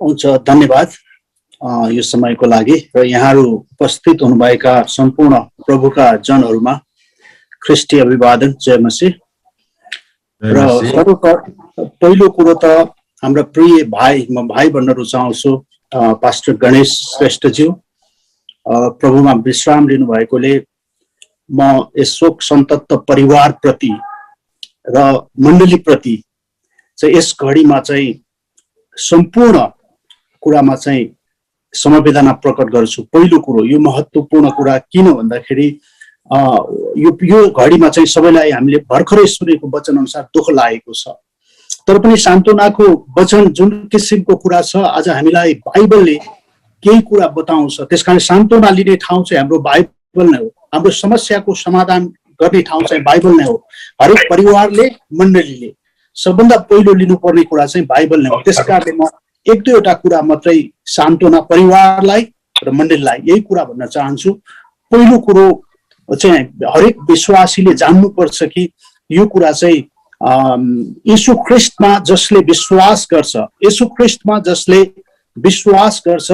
हुन्छ, धन्यवाद यो समयको लागि र यहाँहरू उपस्थित हुनुभएका सम्पूर्ण प्रभुका जनहरूमा ख्रिस्टी अभिवादन, जय मसीह। र पहिलो कुरो त हाम्रा प्रिय भाइ, म भाइ भन्न रुचाउँछु, पास्टर गणेश श्रेष्ठज्यू प्रभुमा विश्राम लिनुभएकोले म यस शोक सन्तप्त परिवार प्रति र मण्डली प्रति चाहिँ यस घडीमा चाहिँ सम्पूर्ण कुरामा चाहिँ समवेदना प्रकट गर्छु। पहिलो कुरो यो महत्त्वपूर्ण कुरा किन भन्दाखेरि यो घडीमा चाहिँ सबैलाई हामीले भर्खरै सुनेको वचन अनुसार दुःख लागेको छ, तर पनि सान्त्वनाको वचन जुन किसिमको कुरा छ आज हामीलाई बाइबलले केही कुरा बताउँछ। त्यसकारण सान्त्वना लिने ठाउँ चाहिँ हाम्रो बाइबल नै हो, हाम्रो समस्याको समाधान गर्ने ठाउँ चाहिँ बाइबल नै हो। हरेक परिवारले, मण्डलीले सबभन्दा पहिलो लिनुपर्ने कुरा चाहिँ बाइबल नै हो। त्यसकारणले म एक दुईवटा कुरा मात्रै सान्त्वना परिवारलाई र मण्डलीलाई यही कुरा भन्न चाहन्छु। पहिलो कुरो चाहिँ हरेक विश्वासीले जान्नुपर्छ कि यो कुरा चाहिँ यीशु ख्रिस्टमा जसले विश्वास गर्छ, यीशु ख्रिस्टमा जसले विश्वास गर्छ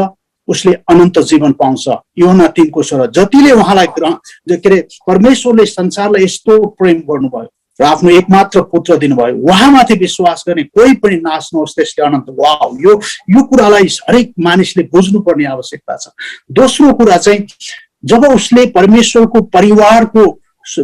उसले अनन्त जीवन पाउँछ। यूहन्ना 3:16 जतिले उहाँलाई के अरे परमेश्वरले संसारलाई यस्तो प्रेम गर्नुभयो र आफ्नो एकमात्र पुत्र दिनुभयो, उहाँमाथि विश्वास गर्ने कोही पनि नाश नहोस् त्यसले अनन्त। वाउ, यो कुरालाई हरेक मानिसले बुझ्नुपर्ने आवश्यकता छ। दोस्रो कुरा चाहिँ जब उसले परमेश्वरको परिवारको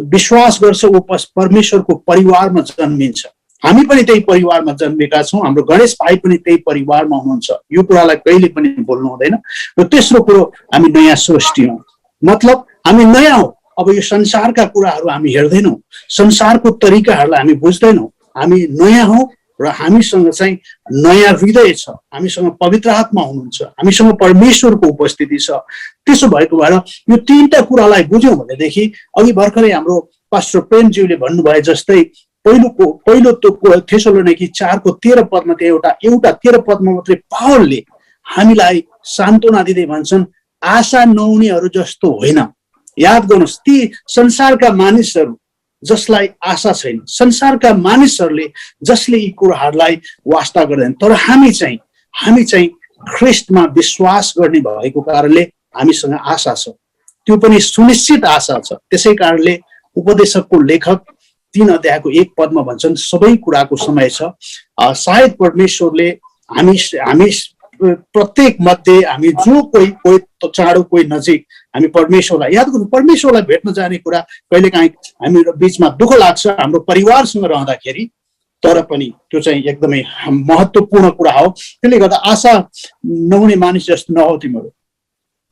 विश्वास गर्छ ऊ परमेश्वरको परिवारमा जन्मिन्छ। हामी पनि त्यही परिवारमा जन्मेका छौँ, हाम्रो गणेश भाइ पनि त्यही परिवारमा हुनुहुन्छ, यो कुरालाई कहिले पनि बोल्नु हुँदैन। र तेस्रो कुरो हामी नयाँ सृष्टि हौँ, मतलब हामी नयाँ हौँ। अब यो संसारका कुराहरू हामी हेर्दैनौँ, संसारको तरिकाहरूलाई हामी बुझ्दैनौँ, हामी नयाँ हौँ र हामीसँग चाहिँ नयाँ हृदय छ, हामीसँग पवित्र आत्मा हुनुहुन्छ, हामीसँग परमेश्वरको उपस्थिति छ। त्यसो भएको भएर यो तीनटा कुरालाई बुझ्यौँ भनेदेखि अघि भर्खरै हाम्रो पास्टर प्रेमज्यूले भन्नुभए जस्तै पहिलो थेसलोनिकी 4:13 पदमा एउटा 13 पदमा मात्रै पावलले हामीलाई सान्त्वना दिँदै भन्छन्, आशा नहुनेहरू जस्तो होइन। याद गर्नुहोस्, ती संसारका मानिसहरू जसलाई आशा छैन, संसारका मानिसहरूले जसले यी कुराहरूलाई वास्ता गर्दैन, तर हामी चाहिँ ख्रिस्टमा विश्वास गर्ने भएको कारणले हामीसँग आशा छ, त्यो पनि सुनिश्चित आशा छ। त्यसै कारणले उपदेशकको लेखक 3 अध्यायको 1 पदमा भन्छन् सबै कुराको समय छ। सायद परमेश्वरले हामी प्रत्येक मध्ये हामी जो कोही चाँडो कोही नजिक हामी परमेश्वरलाई याद गर्नु, परमेश्वरलाई भेट्न जाने कुरा कहिलेकाहीँ हामी बीचमा दुःख लाग्छ हाम्रो परिवारसँग रहँदाखेरि, तर पनि त्यो चाहिँ एकदमै महत्त्वपूर्ण कुरा हो। त्यसले गर्दा आशा नहुने मानिस जस्तो नहो तिमीहरू,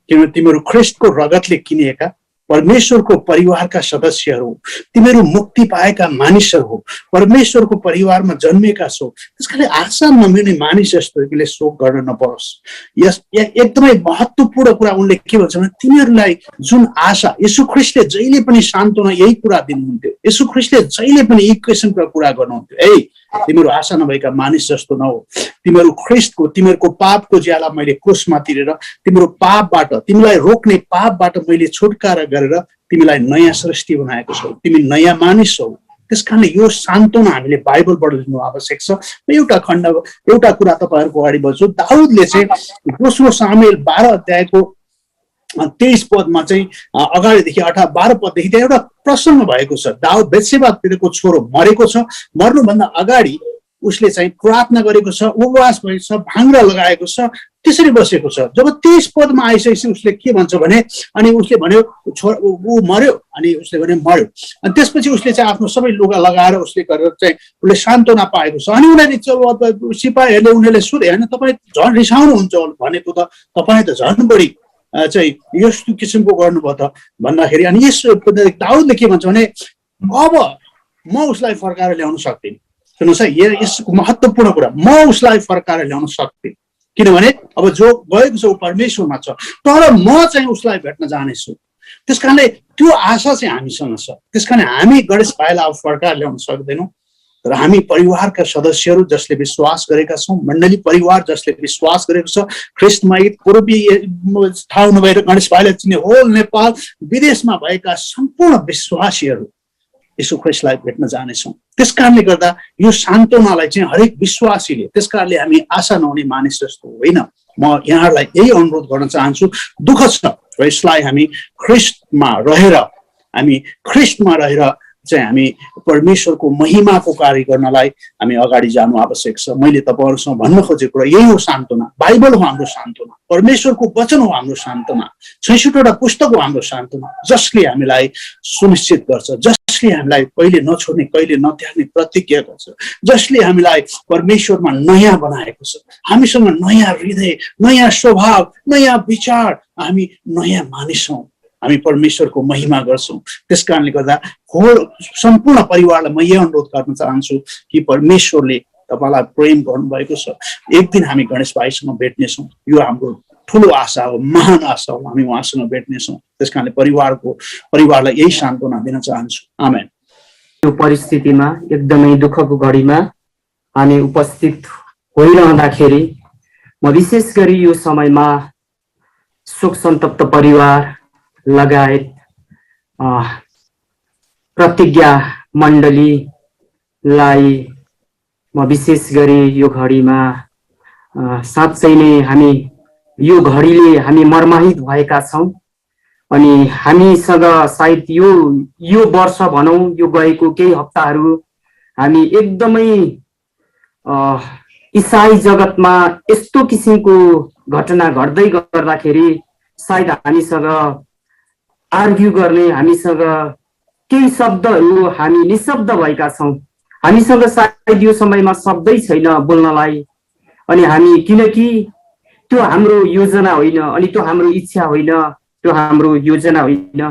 किनभने तिमीहरू ख्रिस्टको रगतले किनिएका परमेश्वरको परिवारका सदस्यहरू, तिमीहरू मुक्ति पाएका मानिसहरू हो, परमेश्वरको परिवारमा जन्मेका छौ। त्यसकारणले आशा नहुने मानिस जस्तो तिमीले शोक गर्न नपरोस्। यस एकदमै महत्त्वपूर्ण कुरा उनले के भन्छ भने तिमीहरूलाई जुन आशा, येशू ख्रिस्टले जहिले पनि सान्त्वना यही कुरा दिनुहुन्थ्यो, येशू ख्रिस्टले जहिले पनि एक किसिमका कुरा गर्नुहुन्थ्यो, तिमीहरू आशा नभएका मानिस जस्तो नहो, तिमीहरू ख्रिस्टको तिमीहरूको पापको ज्याला मैले क्रुसमा तिरेर तिम्रो पापबाट, तिमीलाई रोक्ने पापबाट मैले छुटकारा गरेर तिमीलाई नयाँ सृष्टि बनाएको छौ, तिमी नयाँ मानिस हौ। त्यसकारणले यो सान्त्वना हामीले बाइबलबाट लिनु आवश्यक छ। एउटा कुरा तपाईँहरूको अगाडि बढ्छु। दाउदले चाहिँ दोस्रो सामुएल 12 अध्यायको 23 पदमा चाहिँ अगाडिदेखि 12 पददेखि त्यहाँ एउटा प्रसङ्ग भएको छ। दाउद बेत्सेबाको छोरो मरेको छ, मर्नुभन्दा अगाडि उसले चाहिँ प्रार्थना गरेको छ, उपवास भएको छ, भाङ्रा लगाएको छ, त्यसरी बसेको छ। जब 23 पदमा आइसकेपछि उसले के भन्छ भने, अनि उसले भन्यो ऊ मर्यो, अनि उसले भन्यो मर्यो, अनि त्यसपछि उसले चाहिँ आफ्नो सबै लुगा लगाएर उसले गरेर चाहिँ उसले सान्त्वना पाएको छ। अनि उनीहरूले सिपाहीहरूले उनीहरूले सोधे, होइन तपाईँ झन् रिसाउनुहुन्छ भनेको त तपाईँ त झन् बढी चाहिँ यस्तो किसिमको गर्नुभयो त भन्दाखेरि, अनि यस दाउदले के भन्छ भने अब म उसलाई फर्काएर ल्याउन सक्दिनँ। सुन्नुहोस् है, यसको महत्त्वपूर्ण कुरा, म उसलाई फर्काएर ल्याउन सक्दिनँ किनभने अब जो गएको छ ऊ परमेश्वरमा छ, तर म चाहिँ उसलाई भेट्न जानेछु। त्यसकारणले त्यो आशा चाहिँ हामीसँग छ। त्यसकारण हामी गणेश भाइलाई अब फर्काएर ल्याउन सक्दैनौँ, तर हामी परिवारका सदस्यहरू जसले विश्वास गरेका छौँ, मण्डली परिवार जसले विश्वास गरेको छ, ख्रिस्टमा पूर्वी ठाउँ नभएर गणेश भाइलाई चिन्ने होल नेपाल विदेशमा भएका सम्पूर्ण विश्वासीहरू यीशु ख्रीष्टलाई भेट्न जानेछौँ। त्यसकारणले गर्दा यो सान्त्वनालाई चाहिँ हरेक विश्वासीले, त्यसकारणले हामी आशा नहुने मानिस जस्तो होइन। म यहाँहरूलाई यही अनुरोध गर्न चाहन्छु, दुःख छ र यसलाई हामी ख्रीष्टमा रहेर चाहिँ हामी परमेश्वरको महिमाको कार्य गर्नलाई हामी अगाडि जानु आवश्यक छ। मैले तपाईहरुसँग भन्न खोजेको कुरा यही हो, सान्त्वना। बाइबल हो हाम्रो सान्त्वना, परमेश्वरको वचन हो हाम्रो सान्त्वना, 66 वटा पुस्तक हो हाम्रो सान्त्वना, जसले हामीलाई सुनिश्चित गर्छ, जसले हामीलाई कहिले नछोड्ने कहिले नत्याग्ने प्रतिज्ञा गर्छ, जसले हामीलाई परमेश्वरमा नयाँ बनाएको छ, हामीसँग नयाँ हृदय, नयाँ स्वभाव, नयाँ विचार, हामी नयाँ मानिस हौं, हामी परमेश्वरको महिमा गर्छौं। त्यसकारणले गर्दा सम्पूर्ण परिवारलाई म यही अनुरोध गर्न चाहन्छु कि परमेश्वरले तपाईलाई प्रेम गर्नुभएको छ। एक दिन हामी गणेश भाइसँग भेट्नेछौँ, यो हाम्रो ठुलो आशा हो, महान आशा हो, हामी उहाँसँग भेट्नेछौँ। त्यसकारणले परिवारलाई यही सान्त्वना दिन चाहन्छु। आमेन। यो परिस्थितिमा एकदमै दुःखको घडीमा हामी उपस्थित होइरहँदाखेरि म विशेष गरी यो समयमा शोक सन्तप्त परिवार लगायत प्रतिज्ञा मण्डलीलाई म विशेष गरी यो घडीमा साँच्चै नै हामी यो घडीले हामी मर्माहित भएका छौं। अनि हामीसँग सायद यो वर्ष भनौं, यो गएको केही हप्ताहरू हामी एकदमै ईसाई जगतमा यस्तो किसिमको घटना घट्दै गर्दाखेरि सायद हामीसँग आर्ग्यु गर्ने, हामीसँग केही शब्दहरू हामी निशब्द भएका छौं। हामीसँग सायद यो समयमा शब्दै छैन बोल्नलाई। अनि हामी, किनकि त्यो हाम्रो योजना होइन, अनि त्यो हाम्रो इच्छा होइन, त्यो हाम्रो योजना होइन।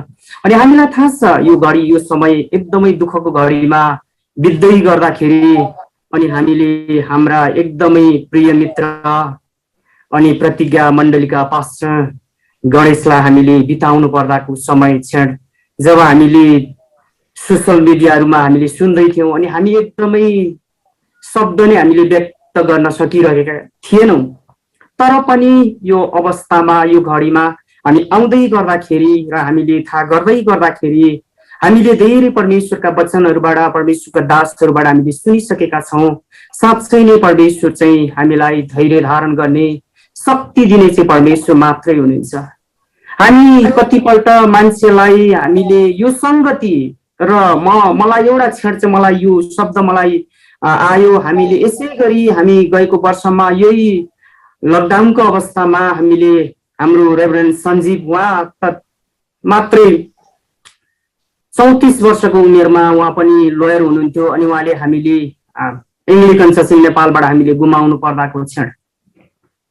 अनि हामीलाई थाहा छ यो घडी, यो समय एकदमै दुःखको घडीमा बित्दै गर्दाखेरि अनि हामीले हाम्रा एकदमै प्रिय मित्र अनि प्रतिज्ञा मण्डलीका पास्टर गणेशलाई हामीले बिताउनु पर्दाको समय क्षण जब हामीले सोशल मिडियाहरूमा हामीले सुन्दै थियौं अनि हामी एकदमै शब्द नै हामीले व्यक्त गर्न सकिरहेका थिएनौं। तर पनि यो अवस्थामा, यो घडीमा हामी आउँदै गर्दाखेरि र हामीले थाहा गर्दै गर्दाखेरि हामीले धेरै परमेश्वरका वचनहरूबाट, परमेश्वरका दासहरूबाट हामीले सुनिसकेका छौं। साँच्चै नै परमेश्वर चाहिँ हामीलाई धैर्य धारण गर्ने, शक्ति दिने चाहिँ परमेश्वर मात्रै हुनुहुन्छ। हामी कतिपल्ट मान्छेलाई हामीले यो संगति र मलाई एउटा क्षण चाहिँ मलाई यो शब्द मलाई आयो, हामीले यसै गरी हामी गएको वर्षमा यही लकडाउनको अवस्थामा हामीले हाम्रो रेभरेन्ड सञ्जीव, उहाँ मात्रै 34 वर्षको उमेरमा उहाँ पनि लयर हुनुहुन्थ्यो अनि उहाँले हामीले एङ्ग्लिकन चर्च नेपालबाट हामीले गुमाउनु पर्दाको क्षण।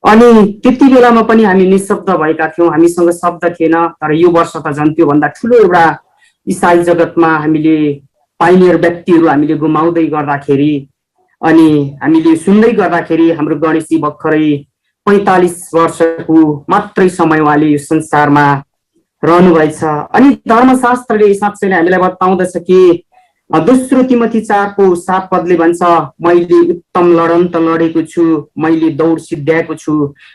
अनि त्यति बेलामा पनि हामी निशब्द भएका थियौं, हामीसँग शब्द थिएन। तर यो वर्ष त झन् त्यो भन्दा ठुलो एउटा ईसाई जगतमा हामीले पाइनियर व्यक्तिहरू हामीले गुमाउँदै गर्दाखेरि अनि हामीले सुन्दै गर्दाखेरि हाम्रो गणेशजी भर्खरै 45 वर्षको मात्रै समय उहाँले यो संसारमा रहनुभएछ। अनि धर्मशास्त्रले साँच्चै नै हामीलाई बताउँदछ कि दोस्रो तिमोथी 4:7 पदले भन्छ, मैले उत्तम लडन त लडेको छु, मैले दौड सिद्ध्याएको छु,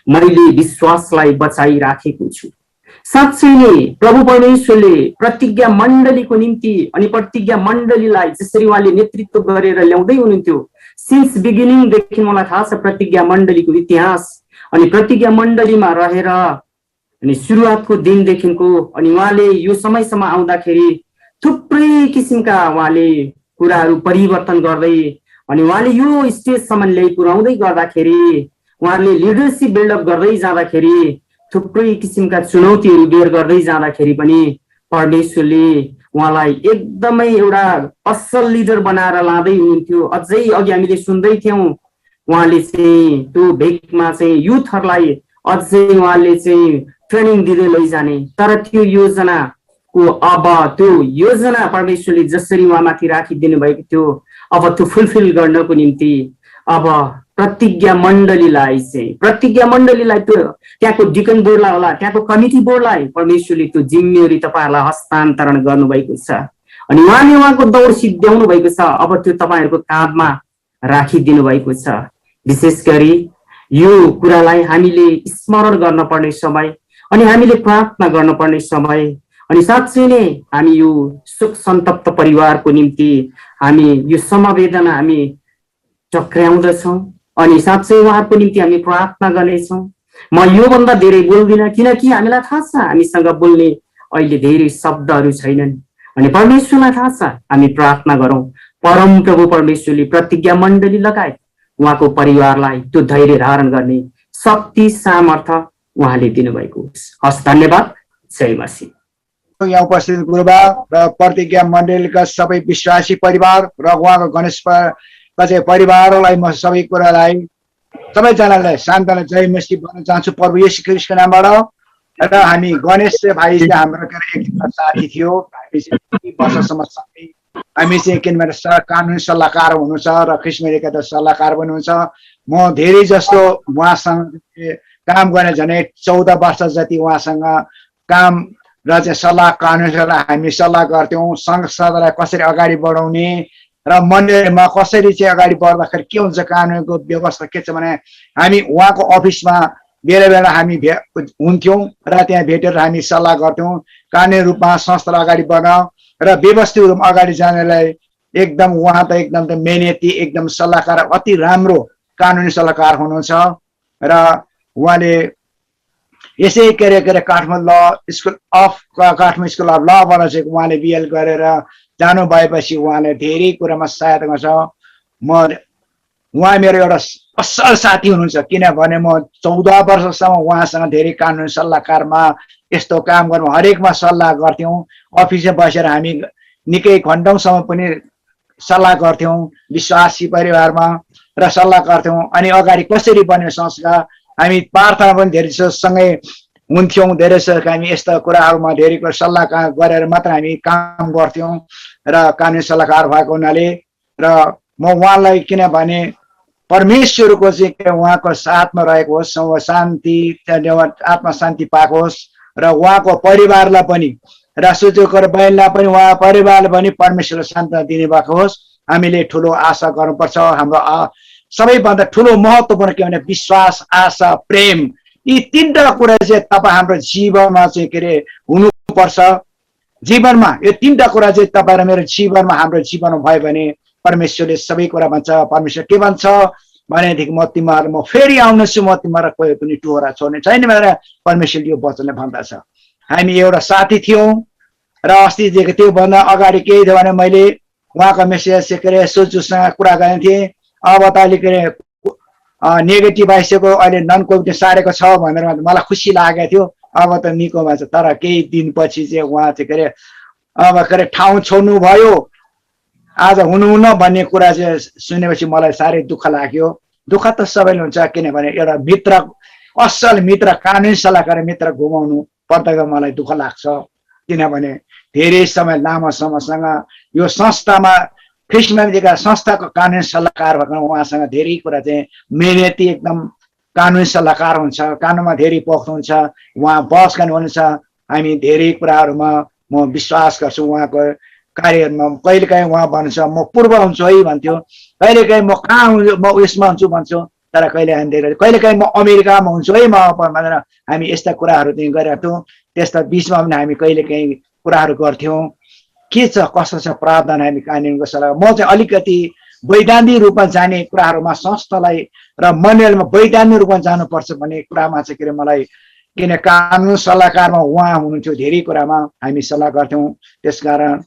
मैले विश्वासलाई बचाइराखेको छु। साँच्चै नै प्रभु परमेश्वरले प्रतिज्ञा मण्डलीको निम्ति अनि प्रतिज्ञा मण्डलीलाई जसरी उहाँले नेतृत्व गरेर ल्याउँदै हुनुहुन्थ्यो, सिन्स बिगिनिङदेखि मलाई थाहा छ प्रतिज्ञा मण्डलीको इतिहास। अनि प्रतिज्ञा मण्डलीमा रहेर अनि सुरुवातको दिनदेखिको अनि उहाँले यो समयसम्म आउँदाखेरि थुप्रै किसिमका उहाँले कुराहरू परिवर्तन गर्दै अनि उहाँले यो स्टेजसम्म ल्याइ पुर्याउँदै गर्दाखेरि, उहाँले लिडरसिप बिल्डअप गर्दै जाँदाखेरि, थुप्रै किसिमका चुनौतीहरू बेर गर्दै जाँदाखेरि पनि परमेश्वरले उहाँलाई एकदमै एउटा असल लिडर बनाएर लाँदै हुनुहुन्थ्यो। अझै अघि हामीले सुन्दै थियौं, उहाँले चाहिँ त्यो भेकमा चाहिँ युथहरूलाई अझै उहाँले चाहिँ ट्रेनिङ दिँदै लैजाने। तर त्यो योजनाको अब त्यो योजना परमेश्वरले जसरी उहाँमाथि राखिदिनु भएको थियो, अब त्यो फुलफिल गर्नको निम्ति अब प्रतिज्ञा मण्डलीलाई त्यो त्यहाँको डिकन बोर्डलाई होला, त्यहाँको कमिटी बोर्डलाई परमेश्वरले त्यो जिम्मेवारी तपाईहरुलाई हस्तान्तरण गर्नुभएको छ। अनि उहाँले उहाँको दौड सिद्ध्याउनु भएको छ, अब त्यो तपाईहरुको काँधमा राखिदिनु भएको छ। विशेष गरी यो कुरालाई हामीले स्मरण गर्न पर्ने समय अनि हामीले प्रार्थना गर्न पर्ने समय अनि साँच्चै नै हामी यो शोक सन्तप्त परिवारको निम्ति हामी यो समवेदना हामी चक्र्याउँदछौँ अनि साँच्चै उहाँहरूको निम्ति हामी प्रार्थना गर्नेछौँ। म योभन्दा धेरै बोल्दिनँ किनकि हामीलाई थाहा छ हामीसँग बोल्ने अहिले धेरै शब्दहरू छैनन् अनि परमेश्वरलाई थाहा छ। हामी प्रार्थना गरौँ परम प्रभु परमेश्वरले प्रतिज्ञा मण्डली लगायत उहाँको परिवारलाई त्यो धैर्य धारण गर्ने शक्ति सामर्थ्य उहाँले दिनुभएको होस्। हस्, धन्यवाद। जय मसीह। यहाँ उपस्थित गुरुबा र प्रतिज्ञा मण्डलीका सबै विश्वासी परिवार र उहाँको गणेश परिवारलाई म सबै कुरालाई सबैजनालाई शान्तलाई जय मसीह भन्न चाहन्छु प्रभु येशू ख्रीष्टको नामबाट। र हामी गणेश भाइ चाहिँ हाम्रो एक साथी थियो, हामी वर्षसम्म सँगै हामी चाहिँ किनभने कानुनी सल्लाहकार हुनुहुन्छ र ख्रिस्टमेरीका त सल्लाहकार पनि हुन्छ। म धेरै जस्तो उहाँसँग काम गर्ने झनै 14 वर्ष जति उहाँसँग काम र चाहिँ सल्लाह कानुनलाई हामी सल्लाह गर्थ्यौँ। सङ्घ सभालाई कसरी अगाडि बढाउने र मण्डलीमा कसरी चाहिँ अगाडि बढ्दाखेरि के हुन्छ, कानुनको व्यवस्था के छ भने हामी उहाँको अफिसमा बेला बेला हामी हुन्थ्यौँ र त्यहाँ भेटेर हामी सल्लाह गर्थ्यौँ कानुनी रूपमा संस्थालाई अगाडि बढ्न र व्यवस्थित रूपमा अगाडि जानेलाई। एकदम उहाँ त एकदम त मेहनती एकदम सल्लाहकार, अति राम्रो कानुनी सल्लाहकार हुनुहुन्छ। र उहाँले यसै के अरे काठमाडौँ स्कुल अफ लबाट चाहिँ उहाँले बिएल गरेर जानु भएपछि उहाँले धेरै कुरामा सहायता गर्छ। उहाँ मेरो एउटा असल साथी हुनुहुन्छ किनभने म 14 वर्षसम्म उहाँसँग धेरै कानुनी सल्लाहकारमा यस्तो काम गर्नु हरेकमा सल्लाह गर्थ्यौँ। अफिसमा बसेर हामी निकै घन्टौँसम्म पनि सल्लाह गर्थ्यौँ विश्वासी परिवारमा र सल्लाह गर्थ्यौँ। अनि अगाडि कसरी बन्यो संस्था, हामी प्रार्थना पनि धेरै सँगै हुन्थ्यौँ। धेरै हामी यस्ता कुराहरूमा धेरै कुरा सल्लाह गरेर मात्र हामी काम गर्थ्यौँ र कानुनी सल्लाहकार भएको हुनाले। र म उहाँलाई किनभने परमेश्वरको चाहिँ उहाँको साथमा रहेको होस्, शान्ति आत्मा शान्ति पाएको होस् र उहाँको परिवारलाई पनि र सुजुकर बहिनीलाई पनि उहाँ परिवारलाई पनि परमेश्वरले शान्ति दिनुभएको होस्। हामीले ठुलो आशा गर्नुपर्छ। हाम्रो सबैभन्दा ठुलो महत्त्वपूर्ण के भने विश्वास, आशा, प्रेम, यी 3टा कुरा चाहिँ तपाईँ हाम्रो जीवनमा चाहिँ के अरे हुनुपर्छ। जीवनमा यो 3टा कुरा चाहिँ तपाईँ र मेरो जीवनमा हाम्रो जीवनमा भयो भने परमेश्वरले सबै कुरा भन्छ। परमेश्वर के भन्छ भनेदेखि म फेरि आउनेछु, म तिमीहरू कोही पनि टोरा छोड्ने छैन भनेर परमेश्वरले यो वचनले भन्दछ। हामी एउटा साथी थियौँ र अस्ति त्योभन्दा अगाडि केही थियो भने मैले उहाँको मेसेज के अरे सोचुसँग कुरा गरेको थिएँ। अब त अलिक नेगेटिभ आइसक्यो, अहिले नन कोभिड सारेको छ भनेर मलाई खुसी लागेको थियो। अब त निको भएछ। तर केही दिनपछि चाहिँ उहाँ चाहिँ के अरे अब के अरे ठाउँ छोड्नु भयो, आज हुनुहुन्न भन्ने कुरा चाहिँ सुनेपछि मलाई साह्रै दुःख लाग्यो। दुःख त सबैले हुन्छ किनभने एउटा मित्र, असल मित्र, कानुनी सल्लाहकार मित्र गुमाउनु पर्दा मलाई दुःख लाग्छ। किनभने धेरै समय लामो समयसँग यो संस्थामा ख्रिस्टमेरीका संस्थाको कानुनी सल्लाहकार भएको उहाँसँग धेरै कुरा चाहिँ मेहनती एकदम कानुनी सल्लाहकार हुन्छ, कानुनमा धेरै पोख्नुहुन्छ, उहाँ बहस गर्नुहुन्छ। हामी धेरै कुराहरूमा म विश्वास गर्छु उहाँको कार्यहरूमा। कहिलेकाहीँ उहाँ भन्छ म पूर्व हुन्छु है भन्थ्यो, कहिलेकाहीँ म कहाँ हुन्छु, म उयसमा हुन्छु भन्छु, तर कहिलेकाहीँ म अमेरिकामा हुन्छु है म भनेर हामी यस्ता कुराहरू चाहिँ गरेका थियौँ। त्यस्ता बिचमा पनि हामी कहिलेकाहीँ कुराहरू गर्थ्यौँ। के छ कसो छ प्रावधान हामी कानुनको सल्लाह। म चाहिँ अलिकति वैधानिक रूपमा जाने कुराहरूमा संस्थालाई र मण्डलीमा वैधानिक रूपमा जानुपर्छ भन्ने कुरामा चाहिँ के अरे मलाई, किन कानुन सल्लाहकारमा उहाँ हुनुहुन्थ्यो, धेरै कुरामा हामी सल्लाह गर्थ्यौँ। त्यसकारण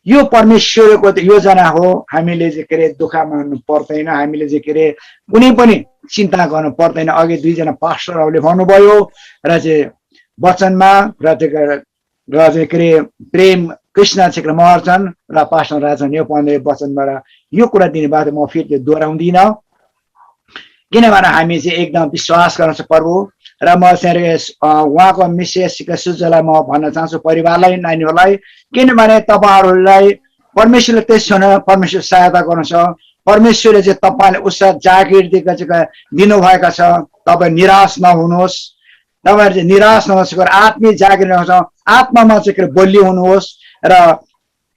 यो परमेश्वरको योजना हो। हामीले चाहिँ के अरे दुःख मान्नु पर्दैन, हामीले चाहिँ के अरे कुनै पनि चिन्ता गर्नु पर्दैन। अघि 2 जना पास्टरहरूले भन्नुभयो र चाहिँ वचनमा र चाहिँ के अरे प्रेम कृष्ण क्षेत्र महर्जन र पास्टर राजन यो पढ्ने वचनबाट यो कुरा दिनुभएको म फेरि दोहोऱ्याउँदिनँ। किनभने हामी चाहिँ एकदम विश्वास गर्न छ प्रभु। र म चाहिँ उहाँको मिसेसका सुजलाई म भन्न चाहन्छु परिवारलाई, नानीहरूलाई, किनभने तपाईँहरूलाई परमेश्वरले त्यसो परमेश्वर सहायता गर्नुहुन्छ। परमेश्वरले चाहिँ तपाईँले उत्साह जागिर दिनुभएका छ। तपाईँ निराश नहुनुहोस्, तपाईँहरू चाहिँ निराश नहोस्, आत्मिक जागिर नहोस्, आत्मामा चाहिँ बलियो हुनुहोस्। र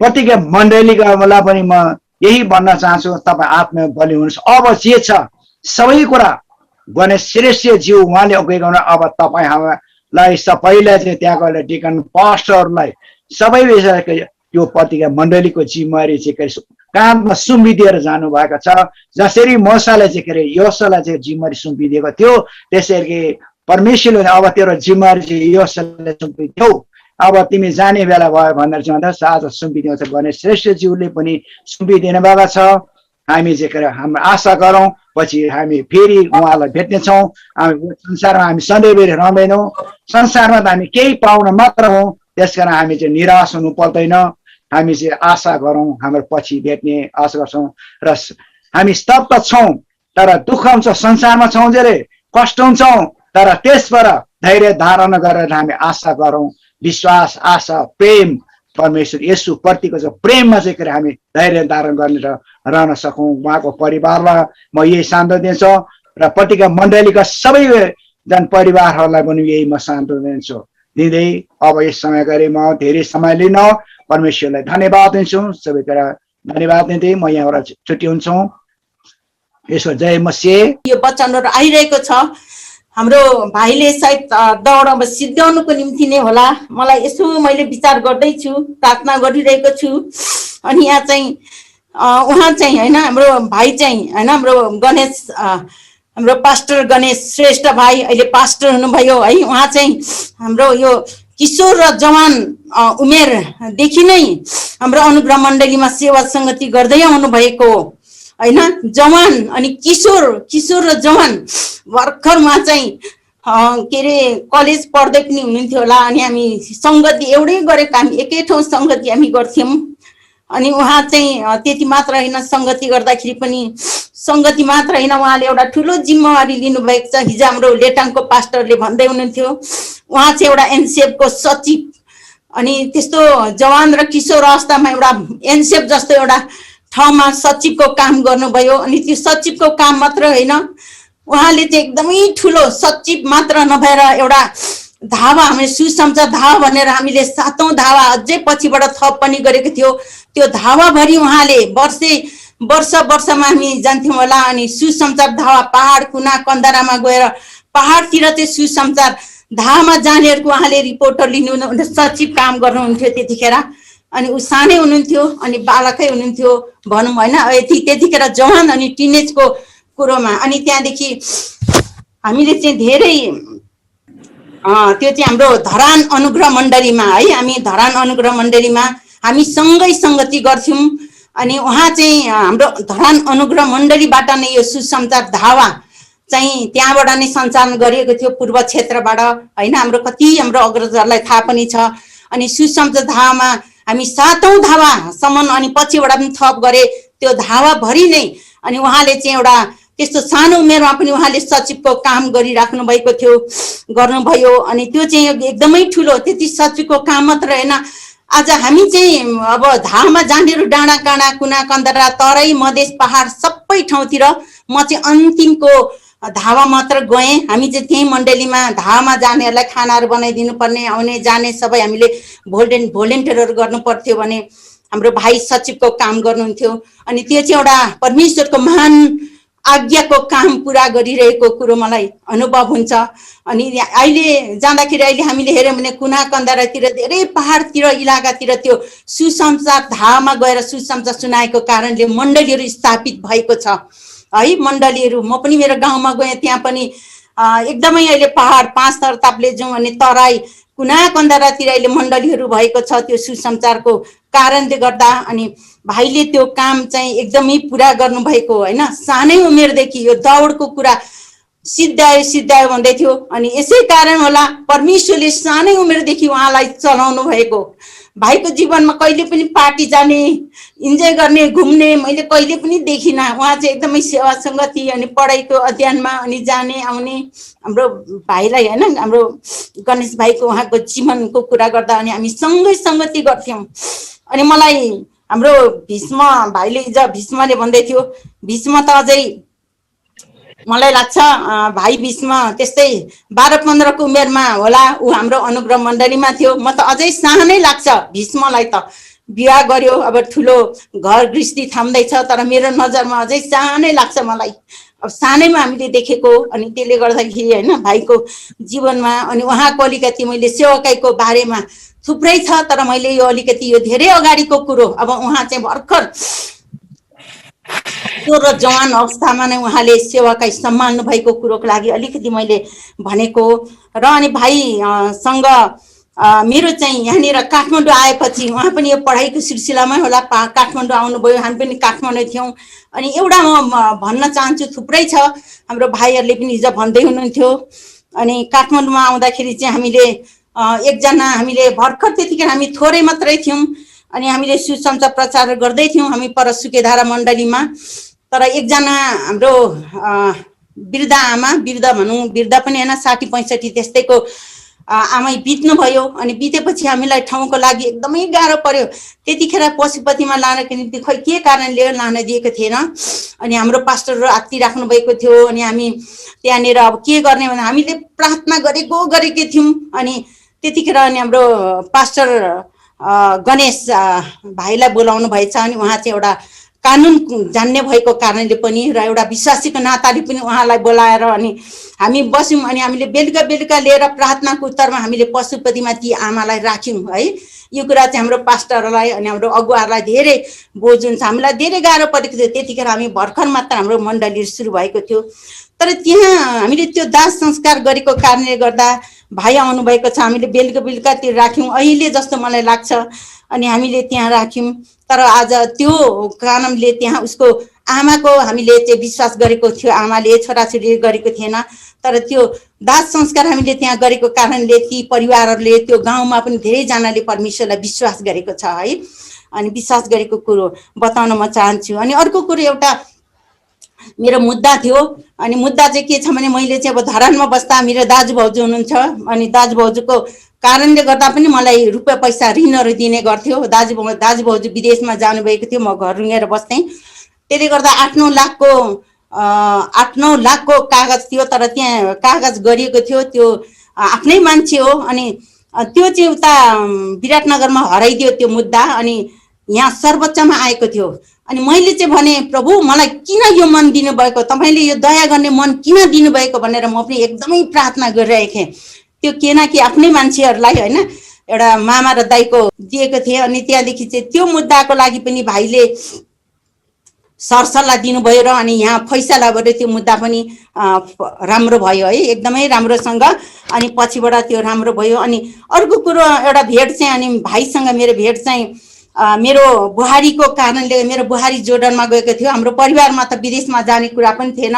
प्रतिज्ञा मण्डलीलाई पनि म यही भन्न चाहन्छु, तपाईँ आत्मा बलियो हुनुहोस्। अब जे छ सबै कुरा गणेश श्रेष्ठ ज्यू उहाँले अगुवाई गर्नु। अब तपाईँ लाई पहिला चाहिँ त्यहाँ गएर डिकन पास्टरहरूलाई सबै यो पत्रिका मण्डलीको जिम्मेवारी चाहिँ के अरे काममा सुम्पिदिएर जानुभएको छ। जसरी मोसाले चाहिँ के अरे योसुवालाई चाहिँ जिम्मेवारी सुम्पिदिएको थियो त्यसरी परमेश्वरले अब तेरो जिम्मेवारी चाहिँ योसुवालाई सुम्पिदियो, अब तिमी जाने बेला भयो भनेर चाहिँ भन्दा आज सुम्पिदियो चाहिँ गणेश श्रेष्ठज्यूले पनि सुम्पिदिनु भएको छ। हामी चाहिँ के अरे हाम्रो आशा गरौँ पछि हामी फेरि उहाँलाई भेट्नेछौँ। हामी संसारमा हामी सधैँभरि रहँदैनौँ, संसारमा त हामी केही पाउन मात्र हौँ, त्यसकारण हामी चाहिँ निराश हुनु पर्दैन। हामी चाहिँ आशा गरौँ हाम्रो पछि भेट्ने आशा गर्छौँ र हामी स्तब्ध छौँ तर दुःख हुन्छ, संसारमा छौँ धेरै कष्ट हुन्छौँ तर त्यसबाट धैर्य धारण गरेर हामी आशा गरौँ। विश्वास, आशा, प्रेम परमेश्वर येशू प्रतिको चाहिँ प्रेममा चाहिँ के अरे हामी धैर्य धारण गर्ने र रहन सकौँ। उहाँको परिवारलाई म यही शान्ति दिन्छु र पत्रिका मण्डलीका सबै जन परिवारहरूलाई पनि यही म शान्ति दिन्छु दिँदै अब यस समय गरी म धेरै समय लिन परमेश्वरलाई धन्यवाद दिन्छु। सबैतिर धन्यवाद दिँदै म यहाँबाट छुट्टी हुन्छु। ईश्वर जय मसीह। यो वचनहरु आइरहेको छ, हाम्रो भाइले सायद दौडमा सिद्ध्याउनुको निम्ति नै होला। मलाई यसो मैले विचार गर्दैछु, प्रार्थना गरिरहेको छु। अनि यहाँ चाहिँ उहाँ चाहिँ हैन, हाम्रो भाइ चाहिँ हैन, हाम्रो गणेश, हाम्रो पास्टर गणेश श्रेष्ठ भाइ अहिले पास्टर हुनुभयो है। उहाँ चाहिँ हाम्रो यो किशोर र जवान उमेरदेखि नै हाम्रो अनुग्रह मण्डलीमा सेवा संगति गर्दै आउनु भएको हैन। जवान अनि किशोर, किशोर र जवान भर्खर उहाँ चाहिँ के अरे कलेज पढ्दै पनि हुनुहुन्थ्यो होला। अनि हामी संगति एउटै गरेको, हामी एकै ठाउँ संगति हामी गर्थ्यौँ। अनि उहाँ चाहिँ त्यति मात्र होइन, संगति गर्दाखेरि पनि संगति मात्र होइन, उहाँले एउटा ठुलो जिम्मेवारी लिनुभएको छ। हिजो हाम्रो लेटाङको पास्टरले भन्दै हुनुहुन्थ्यो, उहाँ चाहिँ एउटा एनसेफको सचिव। अनि त्यस्तो जवान र किशोर अवस्थामा एउटा एनसेफ जस्तो एउटा ठाउँमा सचिवको काम गर्नुभयो। अनि त्यो सचिवको काम मात्र होइन, उहाँले चाहिँ एकदमै ठुलो सचिव मात्र नभएर एउटा धावा, हामीले सुसमाचार धावा भनेर हामीले 7औं धावा अझै पछिबाट थप पनि गरेको थियो। त्यो धावाभरि उहाँले वर्षमा हामी जान्थ्यौँ होला। अनि सुसमाचार धावा पहाड कुना कन्दरामा गएर पहाडतिर चाहिँ सुसमाचार धावामा जानेहरूको उहाँले रिपोर्टर लिनु, सचिव काम गर्नुहुन्थ्यो त्यतिखेर। अनि ऊ सानै हुनुहुन्थ्यो, अनि बालकै हुनुहुन्थ्यो भनौँ होइन, त्यतिखेर जवान अनि टिनेजको कुरोमा। अनि त्यहाँदेखि हामीले चाहिँ धेरै त्यो चाहिँ हाम्रो धरान अनुग्रह मण्डलीमा है, हामी धरान अनुग्रह मण्डलीमा हामी सँगै संगति गर्थ्यौँ। अनि उहाँ चाहिँ हाम्रो धरान अनुग्रह मण्डलीबाट नै यो सुसमाचार धावा चाहिँ त्यहाँबाट नै सञ्चालन गरिएको थियो, पूर्व क्षेत्रबाट होइन। हाम्रो कति हाम्रो अग्रजहरूलाई थाहा पनि छ। अनि सुसमाचार धावामा हामी 7औं धावासम्म अनि पछिबाट पनि थप गरे त्यो धावाभरि नै। अनि उहाँले चाहिँ एउटा त्यस्तो सानो उमेरमा पनि उहाँले सचिवको काम गरिराख्नु भएको थियो, गर्नुभयो। अनि त्यो चाहिँ एकदमै ठुलो, त्यति सचिवको काम मात्र होइन, आज हामी चाहिँ अब धाममा जानेहरू डाँडा काँडा कुना कन्दरा तराई मधेस पहाड सबै ठाउँतिर म चाहिँ अन्तिमको धावा मात्र गएँ। हामी चाहिँ त्यही मण्डलीमा धावामा जानेहरूलाई खानाहरू बनाइदिनु पर्ने, आउने जाने सबै हामीले भोलिन्टियरहरू गर्नु पर्थ्यो भने हाम्रो भाइ सचिवको काम गर्नुहुन्थ्यो। अनि त्यो चाहिँ एउटा परमेश्वरको महान आज्ञाको काम पुरा गरिरहेको कुरो मलाई अनुभव हुन्छ। अनि अहिले जाँदाखेरि अहिले हामीले हेऱ्यौँ भने कुना कन्दरातिर धेरै पहाडतिर इलाकातिर त्यो सुसमाचार धावामा गएर सुसमाचार सुनाएको कारणले मण्डलीहरू स्थापित भएको छ है। मण्डलीहरू म पनि मेरो गाउँमा गएँ, त्यहाँ पनि एकदमै अहिले पहाड 5 तरतापले जाउँ अनि तराई कुना कन्दरातिर अहिले मण्डलीहरू भएको छ त्यो सुसमाचारको कारणले गर्दा। अनि भाइले त्यो काम चाहिँ एकदमै पुरा गर्नुभएको होइन। सानै उमेरदेखि यो दौडको कुरा सिद्ध्यायो भन्दै थियो। अनि यसै कारण होला परमेश्वरले सानै उमेरदेखि उहाँलाई चलाउनु भएको। भाइको जीवनमा कहिले पनि पार्टी जाने, इन्जोय गर्ने, घुम्ने मैले कहिले पनि देखिनँ। उहाँ चाहिँ एकदमै सेवा सङ्गति अनि पढाइको अध्ययनमा अनि जाने आउने। हाम्रो भाइलाई होइन, हाम्रो गणेश भाइको उहाँको जीवनको कुरा गर्दा अनि हामी सँगै सङ्गति गर्थ्यौँ। अनि मलाई हाम्रो भीष्म भाइले हिजो भीष्मले भन्दै थियो, भीष्म त अझै मलाई लाग्छ भाइ भीष्म त्यस्तै 12-15 को उमेरमा होला ऊ हाम्रो अनुग्रह मण्डलीमा थियो। म त अझै सानै लाग्छ भीष्मलाई त। बिहा गर्यो, अब ठुलो घर गृहस्थी थाम्दैछ, तर मेरो नजरमा अझै सानै लाग्छ मलाई। अब सानैमा हामीले देखेको अनि त्यसले गर्दाखेरि होइन भाइको जीवनमा अनि उहाँको अलिकति मैले सेवाकाईको बारेमा थुप्रै छ, तर मैले यो अलिकति यो धेरै अगाडिको कुरो, अब उहाँ चाहिँ भर्खर त्यो र जवान अवस्थामा नै उहाँले सेवाकाई सम्हाल्नु भएको कुरोको लागि अलिकति मैले भनेको। र अनि भाइसँग मेरो चाहिँ यहाँनिर काठमाडौँ आएपछि उहाँ पनि यो पढाइको सिलसिलामै होला काठमाडौँ आउनुभयो, हामी पनि काठमाडौँ थियौँ। अनि एउटा म भन्न चाहन्छु, थुप्रै छ, हाम्रो भाइहरूले पनि हिजो भन्दै हुनुहुन्थ्यो। अनि काठमाडौँमा आउँदाखेरि चाहिँ हामीले एकजना हामीले भर्खर त्यतिखेर हामी थोरै मात्रै थियौँ अनि हामीले सुसमाचार प्रचार गर्दै थियौँ हामी पर सुकेधारा मण्डलीमा। तर एकजना हाम्रो वृद्ध आमा, वृद्ध भनौँ वृद्ध पनि होइन 60-65 त्यस्तैको आमै बित्नुभयो। अनि बितेपछि हामीलाई ठाउँको लागि एकदमै गाह्रो पर्यो। त्यतिखेर पशुपतिमा लानको निम्ति खै के कारणले लान दिएको थिएन। अनि हाम्रो पास्टरहरू आत्तिराख्नु भएको थियो। अनि हामी त्यहाँनिर अब के गर्ने भने हामीले प्रार्थना गरेकै थियौँ। अनि त्यतिखेर अनि हाम्रो पास्टर गणेश भाइलाई बोलाउनु भएछ। अनि उहाँ चाहिँ एउटा कानुन जान्ने भएको कारणले पनि र एउटा विश्वासीको नाताले पनि उहाँलाई बोलाएर अनि हामी बस्यौँ। अनि हामीले बेलुका बेलुका लिएर प्रार्थनाको उत्तरमा हामीले पशुपतिमा ती आमालाई राख्यौँ है। यो कुरा चाहिँ हाम्रो पास्टरलाई अनि हाम्रो अगुवाहरूलाई धेरै बोझ हुन्छ, हामीलाई धेरै गाह्रो परेको थियो। त्यतिखेर हामी भर्खर मात्र हाम्रो मण्डली सुरु भएको थियो। तर त्यहाँ हामीले त्यो दाह संस्कार गरेको कारणले गर्दा भाइ आउनुभएको छ, हामीले बेलुका बेलुका त्यो राख्यौँ अहिले जस्तो मलाई लाग्छ। अनि हामीले त्यहाँ राख्यौँ। तर आज त्यो कारणले त्यहाँ उसको आमाको हामीले चाहिँ विश्वास गरेको थियो, आमाले छोराछोरीले गरेको थिएन। तर त्यो दाह संस्कार हामीले त्यहाँ गरेको कारणले ती परिवारहरूले त्यो गाउँमा पनि धेरैजनाले परमेश्वरलाई विश्वास गरेको छ है। अनि विश्वास गरेको कुरो बताउन म चाहन्छु। अनि अर्को कुरो एउटा मेरो मुद्दा थियो। अनि मुद्दा चाहिँ के छ भने मैले चाहिँ अब धरानमा बस्दा मेरो दाजु भाउजू हुनुहुन्छ। अनि दाजु भाउजूको कारणले गर्दा पनि मलाई रुपियाँ पैसा ऋणहरू दिने गर्थ्यो। दाजु भाउजू विदेशमा जानुभएको थियो, म घर रुँगेर बस्थेँ। त्यसले गर्दा 8-9 लाखको कागज थियो। तर त्यहाँ कागज गरिएको थियो, त्यो आफ्नै मान्छे हो। अनि त्यो चाहिँ उता विराटनगरमा हराइदियो त्यो मुद्दा। अनि यहाँ सर्वोच्चमा आएको थियो। अनि मैले चाहिँ भने प्रभु मलाई किन यो मन दिनुभएको, तपाईँले यो दया गर्ने मन किन दिनुभएको भनेर म पनि एकदमै प्रार्थना गरिरहेको थिएँ। त्यो केन कि आफ्नै मान्छेहरूलाई होइन एउटा मामा र दाइको दिएको थिएँ। अनि त्यहाँदेखि चाहिँ त्यो मुद्दाको लागि पनि भाइले सरसल्लाह दिनुभयो र अनि यहाँ फैसला गरेर त्यो मुद्दा पनि राम्रो भयो है, एकदमै राम्रोसँग। अनि पछिबाट त्यो राम्रो भयो। अनि अर्को कुरो एउटा भेट चाहिँ अनि भाइसँग मेरो भेट चाहिँ मेरो बुहारीको कारणले, मेरो बुहारी जोर्डनमा गएको थियो। हाम्रो परिवारमा त विदेशमा जाने कुरा पनि थिएन।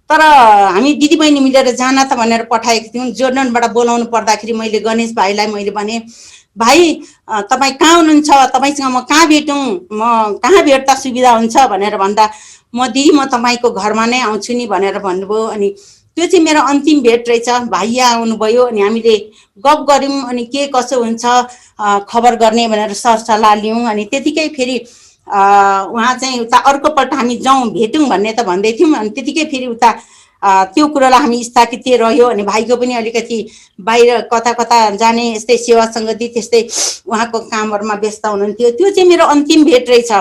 तर हामी दिदीबहिनी मिलेर जान त भनेर पठाएको थियौँ। जोर्डनबाट बोलाउनु पर्दाखेरि मैले गणेश भाइलाई मैले भने भाइ तपाईँ कहाँ हुनुहुन्छ, तपाईँसँग म कहाँ भेटौँ, म कहाँ भेट्दा सुविधा हुन्छ भनेर भन्दा म दिदी म तपाईँको घरमा नै आउँछु नि भनेर भन्नुभयो। अनि त्यो चाहिँ मेरो अन्तिम भेट रहेछ। भाइ आउनुभयो अनि हामीले गफ गऱ्यौँ। अनि के कसो हुन्छ खबर गर्ने भनेर सरसल्लाह लियौँ। अनि त्यतिकै फेरि उहाँ चाहिँ उता अर्कोपल्ट हामी जाउँ भेटौँ भन्ने त भन्दै थियौँ। अनि त्यतिकै फेरि उता त्यो कुरोलाई हामी स्थगित रह्यो। अनि भाइको पनि अलिकति बाहिर कता कता जाने यस्तै सेवा सङ्गति त्यस्तै उहाँको कामहरूमा व्यस्त हुनुहुन्थ्यो। त्यो चाहिँ मेरो अन्तिम भेट रहेछ।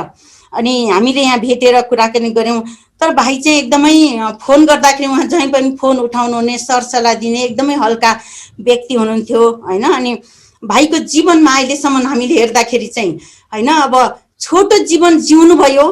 अनि हामीले यहाँ भेटेर कुराकानी गऱ्यौँ। तर भाइ चाहिँ एकदमै फोन गर्दाखेरि उहाँ जहीँ पनि फोन उठाउनु हुने, सरसल्लाह दिने एकदमै हल्का व्यक्ति हुनुहुन्थ्यो होइन। अनि भाइको जीवनमा अहिलेसम्म हामीले हेर्दाखेरि चाहिँ होइन अब छोटो जीवन जिउनु भयो,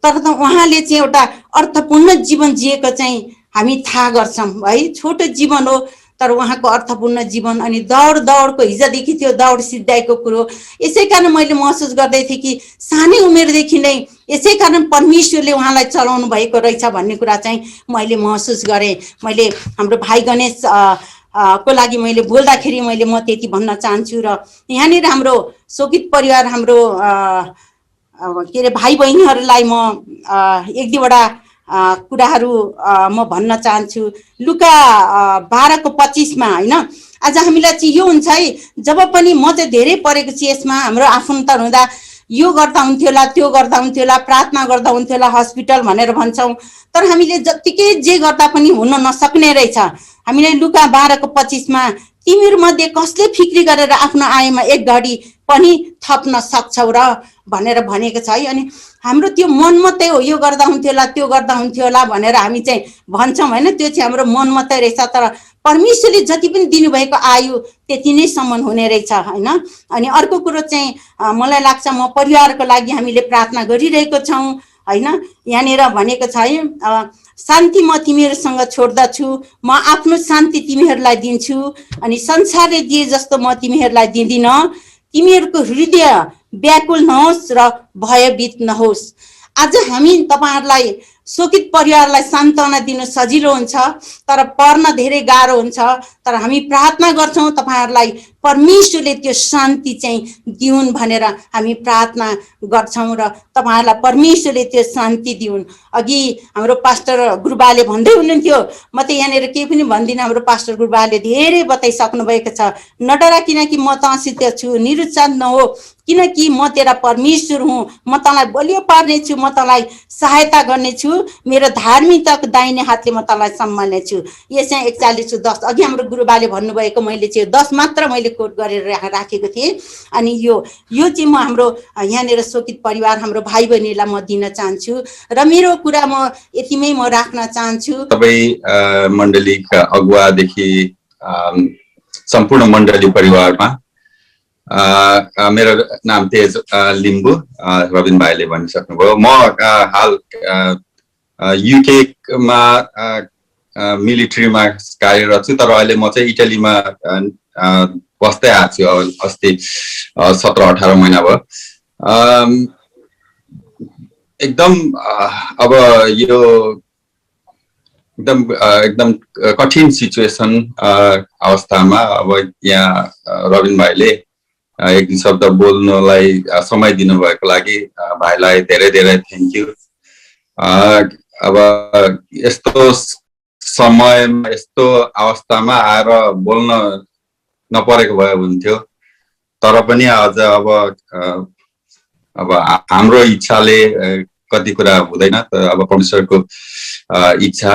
तर त उहाँले चाहिँ एउटा अर्थपूर्ण जीवन जिएको चाहिँ हामी थाहा गर्छौँ है। छोटो जीवन हो तर उहाँको अर्थपूर्ण जीवन। अनि दौडको हिजोदेखि त्यो दौड सिद्ध्याएको कुरो यसै कारण मैले महसुस गर्दै थिएँ कि सानै उमेरदेखि नै यसै कारण परमेश्वरले उहाँलाई चलाउनु भएको रहेछ भन्ने कुरा चाहिँ मैले महसुस गरेँ। मैले हाम्रो भाइ गणेश को लागि मैले बोल्दाखेरि मैले म त्यति भन्न चाहन्छु। र यहाँनिर हाम्रो शोकित परिवार हाम्रो के अरे भाइ बहिनीहरूलाई म एक दुईवटा कुराहरू म भन्न चाहन्छु। लुका 12:25 होइन आज हामीलाई चाहिँ यो हुन्छ है, जब पनि म चाहिँ धेरै परेको छु यसमा, हाम्रो आफन्त हुँदा यो गर्दा हुन्थ्यो होला, त्यो गर्दा हुन्थ्यो होला, प्रार्थना गर्दा हुन्थ्यो होला, हस्पिटल भनेर भन्छौँ। तर हामीले जत्तिकै जे गर्दा पनि हुन नसक्ने रहेछ। हामीले लुका 12:25 तिमीहरू मध्ये कसले फिक्री गरेर आफ्नो आयमा एक घडी पनि थप्न सक्छौ र भनेर भनेको छ है। अनि हाम्रो त्यो मन मात्रै हो, यो गर्दा हुन्थ्यो होला, त्यो गर्दा हुन्थ्यो होला भनेर हामी चाहिँ भन्छौँ होइन, त्यो चाहिँ हाम्रो मन मात्रै रहेछ। तर परमेश्वरले जति पनि दिनुभएको आयु त्यति नै सम्म हुने रहेछ होइन। अनि अर्को कुरो चाहिँ मलाई लाग्छ, म परिवारको लागि हामीले प्रार्थना गरिरहेको छौँ होइन। यहाँनिर भनेको छ है, शान्ति म तिमीहरूसँग छोड्दछु, म आफ्नो शान्ति तिमीहरूलाई दिन्छु, अनि संसारले दिए जस्तो म तिमीहरूलाई दिँदिन। तिमीहरूको हृदय व्याकुल नहोस् र भयभीत नहोस्। आज हामी तपाईहरुलाई शोकित परिवारलाई सान्त्वना दिनु सजिलो हुन्छ, तर पढ्न धेरै गाह्रो हुन्छ। तर हामी प्रार्थना गर्छौं तपाईहरुलाई परमेश्वरले त्यो शान्ति चाहिँ दिउन् भनेर हामी प्रार्थना गर्छौं र तपाईहरुलाई परमेश्वरले त्यो शान्ति दिउन्। अघि हाम्रो पास्टर गुरुबाले भन्दै हुनुहुन्थ्यो, म त यहाँनिर केही पनि भन्दिन, हाम्रो पास्टर गुरुबाले धेरै बताइसक्नु भएको छ। नडरा किनकि म तँसित छु, निरुत्साह नहो किनकि म तेरा परमेश्वर हुँ, म तँलाई बलियो पार्नेछु, म तँलाई सहायता गर्नेछु, मेरो धार्मिकताको दाहिने हातले म तँलाई सम्हाल्नेछु। यसै 41:10 अघि हाम्रो गुरुबाले भन्नुभएको मैले चाहिँ 10 मात्र मैले कोट गरेर राखेको थिएँ। अनि यो चाहिँ म हाम्रो यहाँनिर शोकित परिवार हाम्रो भाइ बहिनीलाई म दिन चाहन्छु र मेरो कुरा म यतिमै म राख्न चाहन्छु। सबै मण्डलीका अगुवादेखि सम्पूर्ण मण्डली परिवारमा मेरो नाम तेज लिम्बू, रबिन भाइले भनिसक्नुभयो। म हाल युके मा मिलिट्रीमा कार्यरत छु, तर अहिले म चाहिँ इटालीमा बस्दै आएको छु अस्ति 17-18 महिना भयो। एकदम अब यो एकदम कठिन सिचुएसन अवस्थामा अब यहाँ रबिन भाइले एक दुई शब्द बोल्नलाई समय दिनुभएको लागि भाइलाई धेरै धेरै थ्याङ्क यू। अब यस्तो समयमा यस्तो अवस्थामा आएर बोल्न नपरेको भए हुन्थ्यो, तर पनि आज अब हाम्रो इच्छाले कति कुरा हुँदैन, तर अब परमेश्वरको इच्छा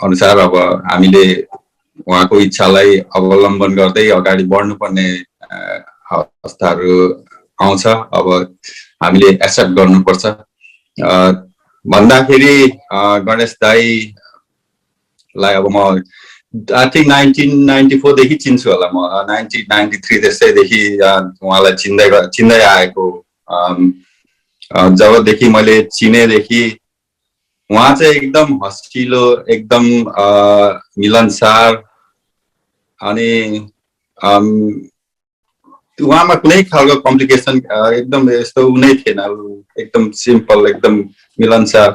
अनुसार अब हामीले उहाँको इच्छालाई अवलम्बन गर्दै अगाडि बढ्नुपर्ने अवस्थाहरू आउँछ। अब हामीले एक्सेप्ट गर्नुपर्छ। भन्दाखेरि गणेश दाईलाई अब म आई थिङ्क 1994 देखि चिन्छु होला, म 1993 त्यसैदेखि उहाँलाई चिन्दै आएको। जबदेखि मैले चिनेदेखि उहाँ चाहिँ एकदम हँसिलो, एकदम मिलनसार, अनि उहाँमा कुनै खालको कम्प्लिकेसन एकदम यस्तो नै थिएन, एकदम सिम्पल, एकदम मिलनसार,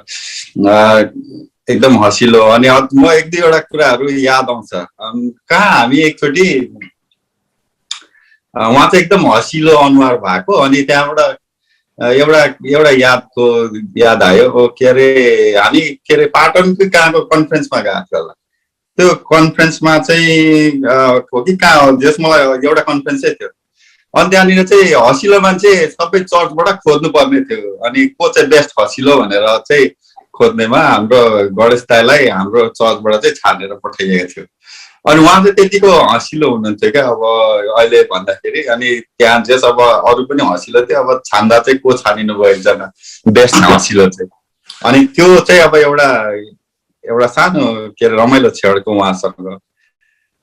एकदम हँसिलो। अनि म एक दुईवटा कुराहरू याद आउँछ। कहाँ हामी एकचोटि उहाँ चाहिँ एकदम हँसिलो अनुहार भएको, अनि त्यहाँबाट एउटा याद आयो। के अरे हामी के अरे पाटनको कहाँको कन्फरेन्समा गएको थियो होला, त्यो कन्फरेन्समा चाहिँ हो कि कहाँ हो, जस मलाई एउटा कन्फरेन्सै थियो। अनि त्यहाँनिर चाहिँ हँसिलो मान्छे सबै चर्चबाट खोज्नु पर्ने थियो, अनि को चाहिँ बेस्ट हँसिलो भनेर चाहिँ खोज्नेमा हाम्रो गणेश दाईलाई हाम्रो चर्चबाट चाहिँ छानेर पठाइएको थियो। अनि उहाँ चाहिँ त्यतिको हँसिलो हुनुहुन्थ्यो क्या अब अहिले भन्दाखेरि। अनि त्यहाँ जस अब अरू पनि हँसिलो थियो, अब छान्दा चाहिँ को छानिनु भयो, एकजना बेस्ट हँसिलो चाहिँ। अनि त्यो चाहिँ अब एउटा सानो के अरे रमाइलो छेडको उहाँसँग।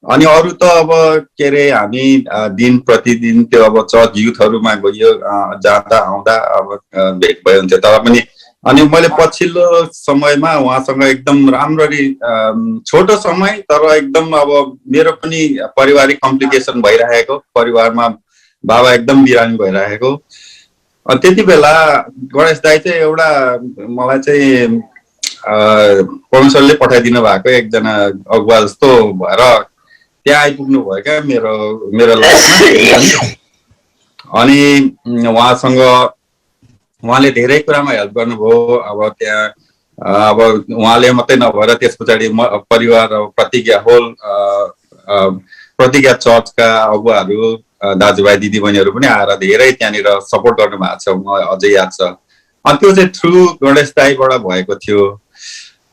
अनि अरू त अब के अरे हामी दिन प्रतिदिन त्यो अब चर्च युथहरूमा गइयो, जाँदा आउँदा अब भेट भयो हुन्थ्यो। तर पनि अनि मैले पछिल्लो समयमा उहाँसँग एकदम राम्ररी, छोटो समय तर एकदम अब मेरो पनि पारिवारिक कम्प्लिकेसन भइरहेको, परिवारमा बाबा एकदम बिरामी भइरहेको। त्यति बेला गणेश दाई चाहिँ एउटा मलाई चाहिँ परमेश्वरले पठाइदिनु भएको एकजना अगुवा जस्तो भएर त्यहाँ आइपुग्नु भयो क्या मेरो लाइफमा। अनि उहाँले धेरै कुरामा हेल्प गर्नुभयो। अब त्यहाँ अब उहाँले मात्रै नभएर त्यस पछाडि परिवार प्रतिज्ञा चर्चका अगुवाहरू, दाजुभाइ दिदीबहिनीहरू पनि आएर धेरै त्यहाँनिर सपोर्ट गर्नु भएको छ, मलाई अझै याद छ। अनि त्यो चाहिँ थ्रु गणेश दाईबाट भएको थियो।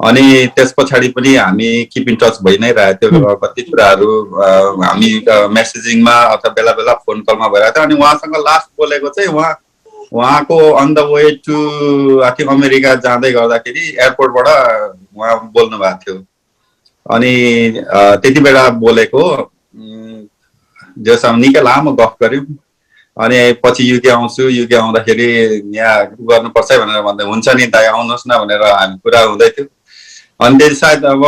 अनि त्यस पछाडि पनि हामी किप इन टच भइ नै रहेको थियो। कति कुराहरू हामी मेसेजिङमा अथवा बेला बेला फोन कलमा भइरहेको थियो। अनि उहाँसँग लास्ट बोलेको चाहिँ उहाँको on the way to America जाँदै गर्दाखेरि एयरपोर्टबाट उहाँ बोल्नु भएको थियो। अनि त्यति बेला बोलेको जसमा निकै लामो गफ गर्यौँ। अनि पछि युके आउँछु, युके आउँदाखेरि यहाँ गर्नुपर्छ भनेर भन्दै हुन्छ नि दाइ आउनुहोस् न भनेर हामी कुरा हुँदै थियो। अनि त्यो सायद अब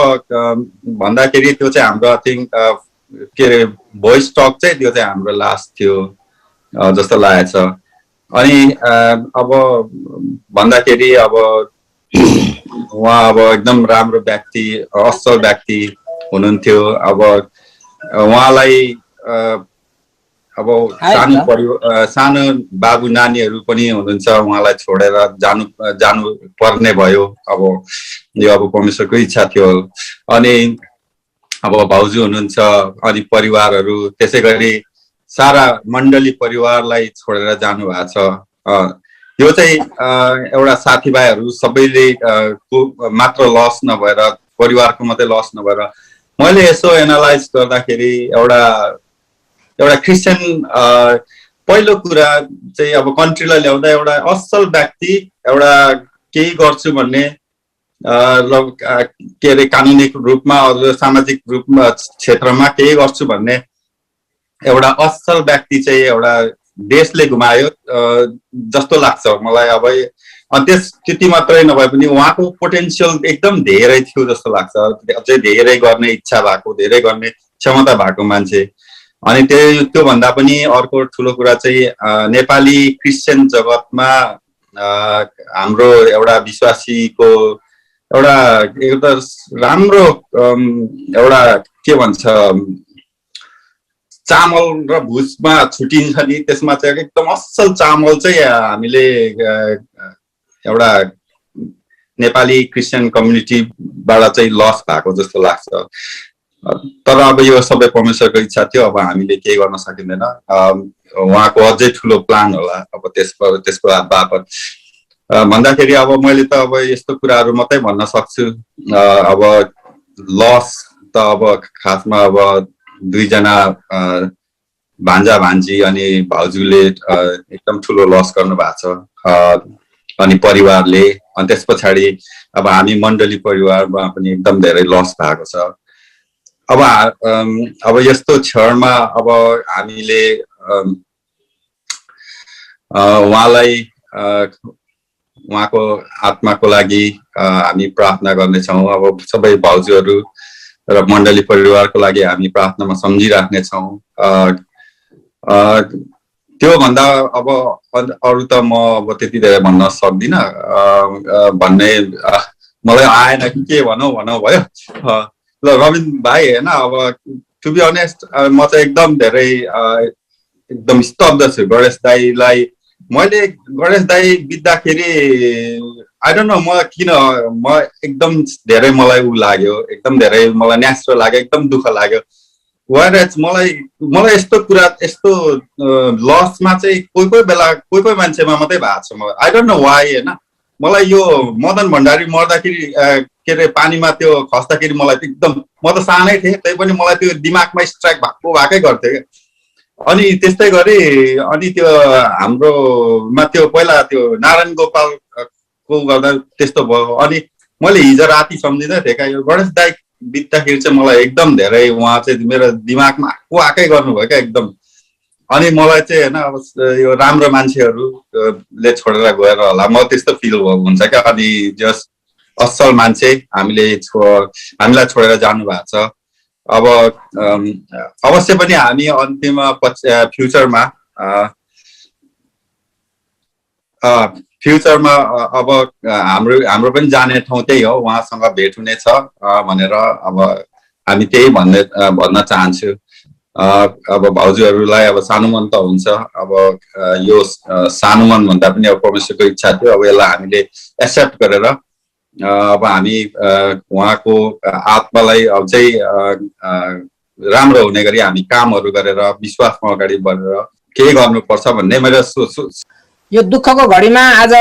भन्दाखेरि त्यो चाहिँ हाम्रो आई थिङ्क के अरे भोइस टक चाहिँ त्यो चाहिँ हाम्रो लास्ट थियो जस्तो लागेको छ। अनि अब भन्दाखेरि अब उहाँ अब एकदम राम्रो व्यक्ति, असल व्यक्ति हुनुहुन्थ्यो। अब उहाँलाई अब सानो बाबु नानीहरू पनि हुनुहुन्छ, उहाँलाई छोडेर जानु पर्ने भयो। अब यो अब परमेश्वरको इच्छा थियो। अनि अब भाउजू हुनुहुन्छ, अनि परिवारहरू, त्यसै गरी सारा मण्डली परिवारलाई छोडेर जानु भएको छ। यो चाहिँ एउटा साथीभाइहरू सबैले मात्र लस नभएर, परिवारको मात्रै लस नभएर, मैले यसो एनालाइज गर्दाखेरि एउटा क्रिस्चियन पहिलो कुरा चाहिँ अब कन्ट्रीलाई ल्याउँदा एउटा असल व्यक्ति, एउटा केही गर्छु भन्ने के अरे कानुनी रूपमा अथवा सामाजिक रूपमा क्षेत्रमा केही गर्छु भन्ने एउटा असल व्यक्ति चाहिँ एउटा देशले गुमायो जस्तो लाग्छ मलाई। अब त्यति मात्रै नभए पनि उहाँको पोटेन्सियल एकदम धेरै थियो जस्तो लाग्छ। अझै धेरै गर्ने इच्छा भएको, धेरै गर्ने क्षमता भएको मान्छे। अनि त्योभन्दा पनि अर्को ठुलो कुरा चाहिँ नेपाली क्रिस्चियन जगतमा हाम्रो एउटा विश्वासीको एउटा राम्रो एउटा के भन्छ चामल र भुसमा छुटिन्छ नि, त्यसमा चाहिँ एकदम असल चामल चाहिँ हामीले एउटा नेपाली क्रिस्चियन कम्युनिटीबाट चाहिँ लस भएको जस्तो लाग्छ। तर अब यो सबै परमेश्वरको इच्छा थियो। अब हामीले केही गर्न सकिँदैन। उहाँको अझै ठुलो प्लान होला अब त्यसको बापत भन्दाखेरि अब मैले त अब यस्तो कुराहरू मात्रै भन्न सक्छु। अब लस त अब खासमा अब दुईजना भान्जा भान्जी अनि भाउजूले एकदम ठुलो लस गर्नु भएको छ। अनि परिवारले, अनि त्यस पछाडि अब हामी मण्डली परिवारमा पनि एकदम धेरै लस भएको छ। अब यस्तो क्षणमा अब हामीले उहाँलाई उहाँको आत्माको लागि हामी प्रार्थना गर्नेछौँ। अब सबै भाउजूहरू र मण्डली परिवारको लागि हामी प्रार्थनामा सम्झिराख्नेछौँ। त्योभन्दा अब अरू त म अब त्यति धेरै भन्न सक्दिनँ। भन्ने मलाई आएन कि के भनौँ भयो। ल रविन भाइ, होइन अब टु बी अनेस्ट म चाहिँ एकदम धेरै एकदम स्तब्ध छु। गणेश दाईलाई मैले गणेश दाई बित्दाखेरि आई डोन्ट नो म एकदम धेरै मलाई ऊ लाग्यो, एकदम धेरै मलाई न्यास्रो लाग्यो, एकदम दुःख लाग्यो। वाइरज मलाई यस्तो कुरा, यस्तो लसमा चाहिँ कोही बेला कोही मान्छेमा मात्रै भएको छ। आई डोन्ट नो वाइ, होइन मलाई यो मदन भण्डारी मर्दाखेरि के अरे पानीमा त्यो खस्दाखेरि मलाई एकदम, म त सानै थिएँ तै पनि मलाई त्यो दिमागमा स्ट्राइक भएकै गर्थ्यो क्या। अनि त्यस्तै गरी अनि त्यो हाम्रोमा त्यो पहिला त्यो नारायण गोपालको गर्दा त्यस्तो भयो। अनि मैले हिजो राति सम्झिँदै थिएँ क्या, यो गणेश दाई बित्दाखेरि चाहिँ मलाई एकदम धेरै उहाँ चाहिँ मेरो दिमागमा आएकै गर्नुभयो क्या एकदम। अनि मलाई चाहिँ होइन अब यो राम्रो मान्छेहरूले छोडेर गएर होला, म त्यस्तो फिल हुन्छ क्या। अनि जस असल मान्छे हामीलाई छोडेर जानु भएको छ। अब अवश्य पनि हामी अन्तिम फ्युचरमा अब हाम्रो पनि जाने ठाउँ त्यही हो, उहाँसँग भेट हुनेछ भनेर अब हामी त्यही भन्न चाहन्छु। अब भाउजूहरूलाई अब सानो मन त हुन्छ। अब यो सानो मन भन्दा पनि अब परमेश्वरको इच्छा थियो। अब यसलाई हामीले एक्सेप्ट गरेर अब हामी उहाँको आत्मालाई अझै राम्रो हुने गरी हामी कामहरू गरेर विश्वासमा अगाडि बढेर के गर्नुपर्छ भन्ने मेरो सोच। यो दुःखको घडीमा आज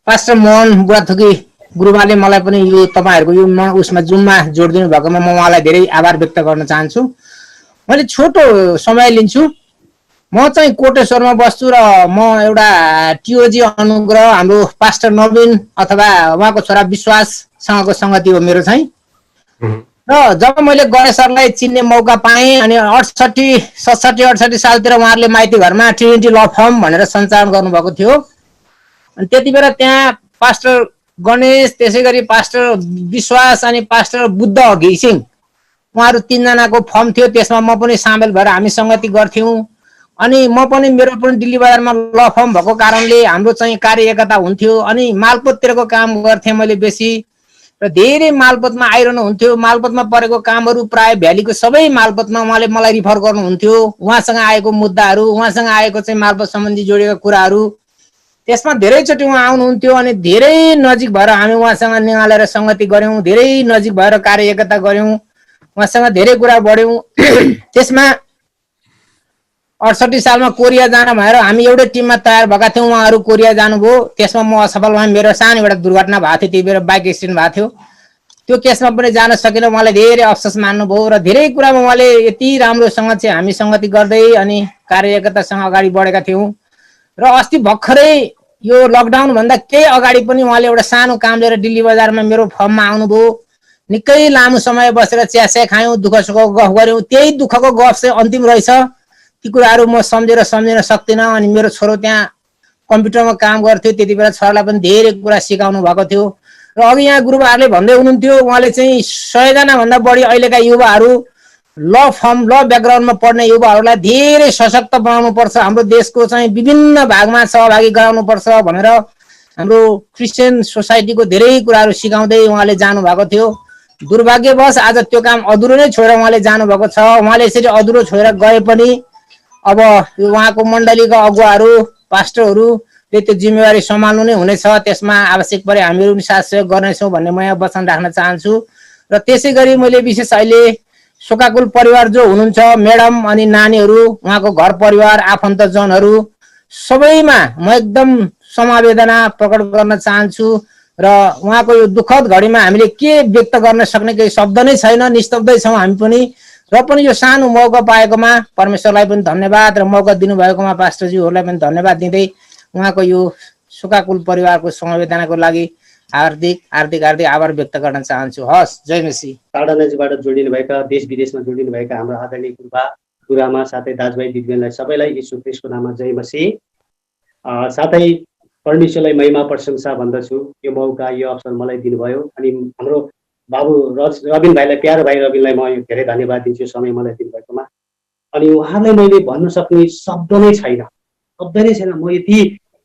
पास्टर मोहन बुढाथोकी गुरुबाले मलाई पनि यो तपाईहरुको यो उसमा जुममा जोडिदिनु भएकोमा म उहाँलाई धेरै आभार व्यक्त गर्न चाहन्छु। मैले छोटो समय लिन्छु। म चाहिँ कोटेश्वरमा बस्छु र म एउटा टिओजी अनुग्रह हाम्रो पास्टर नवीन अथवा उहाँको छोरा विश्वाससँगको संगति हो मेरो चाहिँ। र जब मैले गणेश सरलाई चिन्ने मौका पाएँ अनि 67 सालतिर उहाँहरूले माइती घरमा ट्रिनिटी ल फर्म भनेर सञ्चालन गर्नुभएको थियो। अनि त्यति बेला त्यहाँ पास्टर गणेश, त्यसै गरी पास्टर विश्वास अनि पास्टर बुद्ध घिसिङ उहाँहरू 3 जनाको फर्म थियो। त्यसमा म पनि सामेल भएर हामी संगति गर्थ्यौँ। अनि म पनि मेरो पनि दिल्ली बजारमा ल फर्म भएको कारणले हाम्रो चाहिँ कार्य एकता हुन्थ्यो। अनि मालपोततिरको काम गर्थेँ मैले बेसी र धेरै मालपोतमा आइरहनु हुन्थ्यो। मालपोतमा परेको कामहरू प्राय भ्यालीको सबै मालपोतमा उहाँले मलाई रिफर गर्नुहुन्थ्यो। उहाँसँग आएको मुद्दाहरू, उहाँसँग आएको चाहिँ मालपोत सम्बन्धी जोडिएका कुराहरू त्यसमा धेरैचोटि उहाँ आउनुहुन्थ्यो। अनि धेरै नजिक भएर हामी उहाँसँग निगालेर संगति गऱ्यौँ, धेरै नजिक भएर कार्य एकता गऱ्यौँ, उहाँसँग धेरै कुरा बढ्यौँ। त्यसमा 68 सालमा कोरिया जान भएर हामी एउटै टिममा तयार भएका थियौँ। उहाँहरू कोरिया जानुभयो। त्यसमा म असफल भएँ। मेरो सानो एउटा दुर्घटना भएको थियो। त्यही बेला बाइक एक्सिडेन्ट भएको थियो। त्यो केसमा पनि जान सकिनँ। उहाँले धेरै अफसोस मान्नुभयो र धेरै कुरामा उहाँले यति राम्रोसँग चाहिँ हामी संगति गर्दै अनि कार्य एकतासँग अगाडि बढेका थियौँ। र अस्ति भर्खरै यो लकडाउन भन्दा केही अगाडि पनि उहाँले एउटा सानो काम लिएर दिल्ली बजारमा मेरो फर्ममा आउनुभयो। निकै लामो समय बसेर चियास्या खायौँ, दुःख सुखको गफ गऱ्यौँ। त्यही दुःखको गफ चाहिँ अन्तिम रहेछ। ती कुराहरू म सम्झिन सक्दिनँ। अनि मेरो छोरो त्यहाँ कम्प्युटरमा काम गर्थ्यो। त्यति बेला छोरालाई पनि धेरै कुरा सिकाउनु भएको थियो। र अघि यहाँ गुरुबाहरूले भन्दै हुनुहुन्थ्यो उहाँले चाहिँ 100 जना भन्दा बढी अहिलेका युवाहरू ल फर्म ल ब्याकग्राउन्डमा पढ्ने युवाहरूलाई धेरै सशक्त बनाउनु पर्छ, हाम्रो देशको चाहिँ विभिन्न भागमा सहभागी गराउनु पर्छ भनेर हाम्रो क्रिस्चियन सोसाइटीको धेरै कुराहरू सिकाउँदै उहाँले जानु भएको थियो। दुर्भाग्यवश आज त्यो काम अधुरो नै छोडेर उहाँले जानुभएको छ। उहाँले यसरी अधुरो छोडेर गए पनि अब उहाँको मण्डलीका अगुवाहरू पास्टरहरूले त्यो जिम्मेवारी सम्हाल्नु नै हुनेछ। त्यसमा आवश्यक परे हामीहरू पनि साथ सहयोग गर्नेछौँ भन्ने म यहाँ वचन राख्न चाहन्छु। र त्यसै गरी मैले विशेष अहिले शोकाकुल परिवार जो हुनुहुन्छ, म्याडम अनि नानीहरू, उहाँको घर परिवार, आफन्तजनहरू सबैमा म एकदम समवेदना प्रकट गर्न चाहन्छु। र उहाँको यो दुःखद घडीमा हामीले के व्यक्त गर्न सक्ने केही शब्द नै छैन, निस्तब्दै छौँ हामी पनि। र पनि यो सानो मौका पाएकोमा परमेश्वरलाई पनि धन्यवाद र मौका दिनुभएकोमा पास्टरज्यूहरूलाई पनि धन्यवाद दिँदै उहाँको यो शोकाकुल परिवारको समवेदनाको लागि हार्दिक आभार व्यक्त गर्न चाहन्छु। हस्, जय मसी। टाढा नजिकबाट जोडिनु भएका, देश विदेशमा जोडिनु भएका हाम्रो आदरणीय गुरुबा गुरुआमा साथै दाजुभाइ दिदीबहिनीलाई सबैलाई यीशु ख्रीष्टको नाममा जय मसी। साथै परमेश्वरलाई महिमा प्रशंसा भन्दछु। यो मौका यो अवसर मलाई दिनुभयो। अनि हाम्रो बाबु रबिन भाइलाई, प्यारो भाइ रबिनलाई म धेरै धन्यवाद दिन्छु समय मलाई दिनुभएकोमा। अनि उहाँलाई मैले भन्न सक्ने शब्द नै छैन। म यति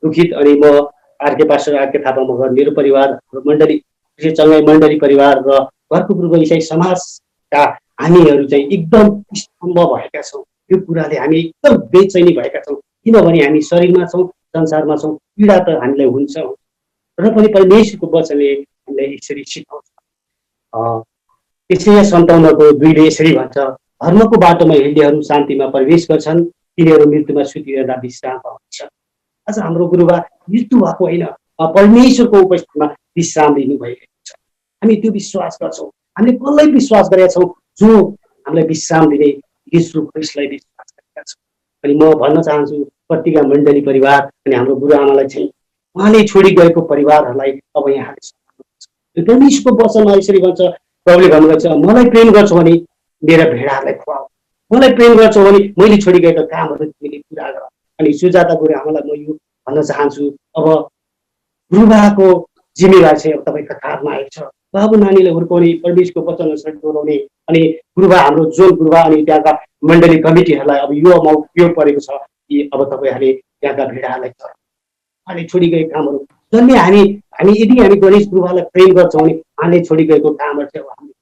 दुखित। अनि म RK pastor RK Thapa Magar, मेरो परिवार, मण्डली चङ्गाई मण्डली परिवार र घरको पूर्व इसाई समाजका हामीहरू चाहिँ एकदम स्तम्भ भएका छौँ। यो कुराले हामी एकदम बेचैनी भएका छौँ। किनभने हामी शरीरमा छौँ, संसारमा छौँ, पीडा त हामीलाई हुन्छ। र पनि परमेश्वरको वचनले हामीलाई यसरी सिकाउँछ। यसैया 57:2 यसरी भन्छ, धर्मको बाटोमा हिँड्नेहरू शान्तिमा प्रवेश गर्छन्, तिनीहरू मृत्युमा सुतिरहँदा विश्राम पाउँछ। आज हाम्रो गुरुबा मृत्यु भएको होइन, परमेश्वरको उपस्थितिमा विश्राम लिनु भइरहेको छ। हामी त्यो विश्वास गर्छौँ। हामीले कसलाई विश्वास गरेका छौँ? जो हामीलाई विश्राम दिने यीशु ख्रीष्टलाई विश्वास गरेका छौँ। अनि म भन्न चाहन्छु प्रतिका मण्डली परिवार अनि हाम्रो गुरुआमालाई चाहिँ उहाँले छोडी गएको परिवारहरूलाई अब यहाँले सक्नुहुन्छ। परमेश्वरको वचनमा यसरी भन्छ, प्रभुले भन्नुहुन्छ, मलाई प्रेम गर्छौ भने मेरा भेडाहरूलाई खुवाऊ, मलाई प्रेम गर्छौ भने मैले छोडी गएका कामहरू तिमीले पुरा गर। अनि सुजाता गुरुआमालाई म यो भन्न चाहन्छु, अब गुरुबाको जिम्मेवारी चाहिँ अब तपाईँको हातमा आएको छ। बाबु नानीलाई हुर्काउने, परमेश्वरको वचन अनुसार दोहोऱ्याउने अनि गुरुबा हाम्रो जोन गुरुबा अनि त्यहाँका मण्डली कमिटीहरूलाई अब यो परेको छ कि अब तपाईँहरूले त्यहाँका भेडाहरूलाई उहाँले छोडी गएको कामहरू जसले यदि हामी गणेश गुरुबालाई प्रेम गर्छौँ भने उहाँले छोडी गएको कामहरू चाहिँ अब हामीले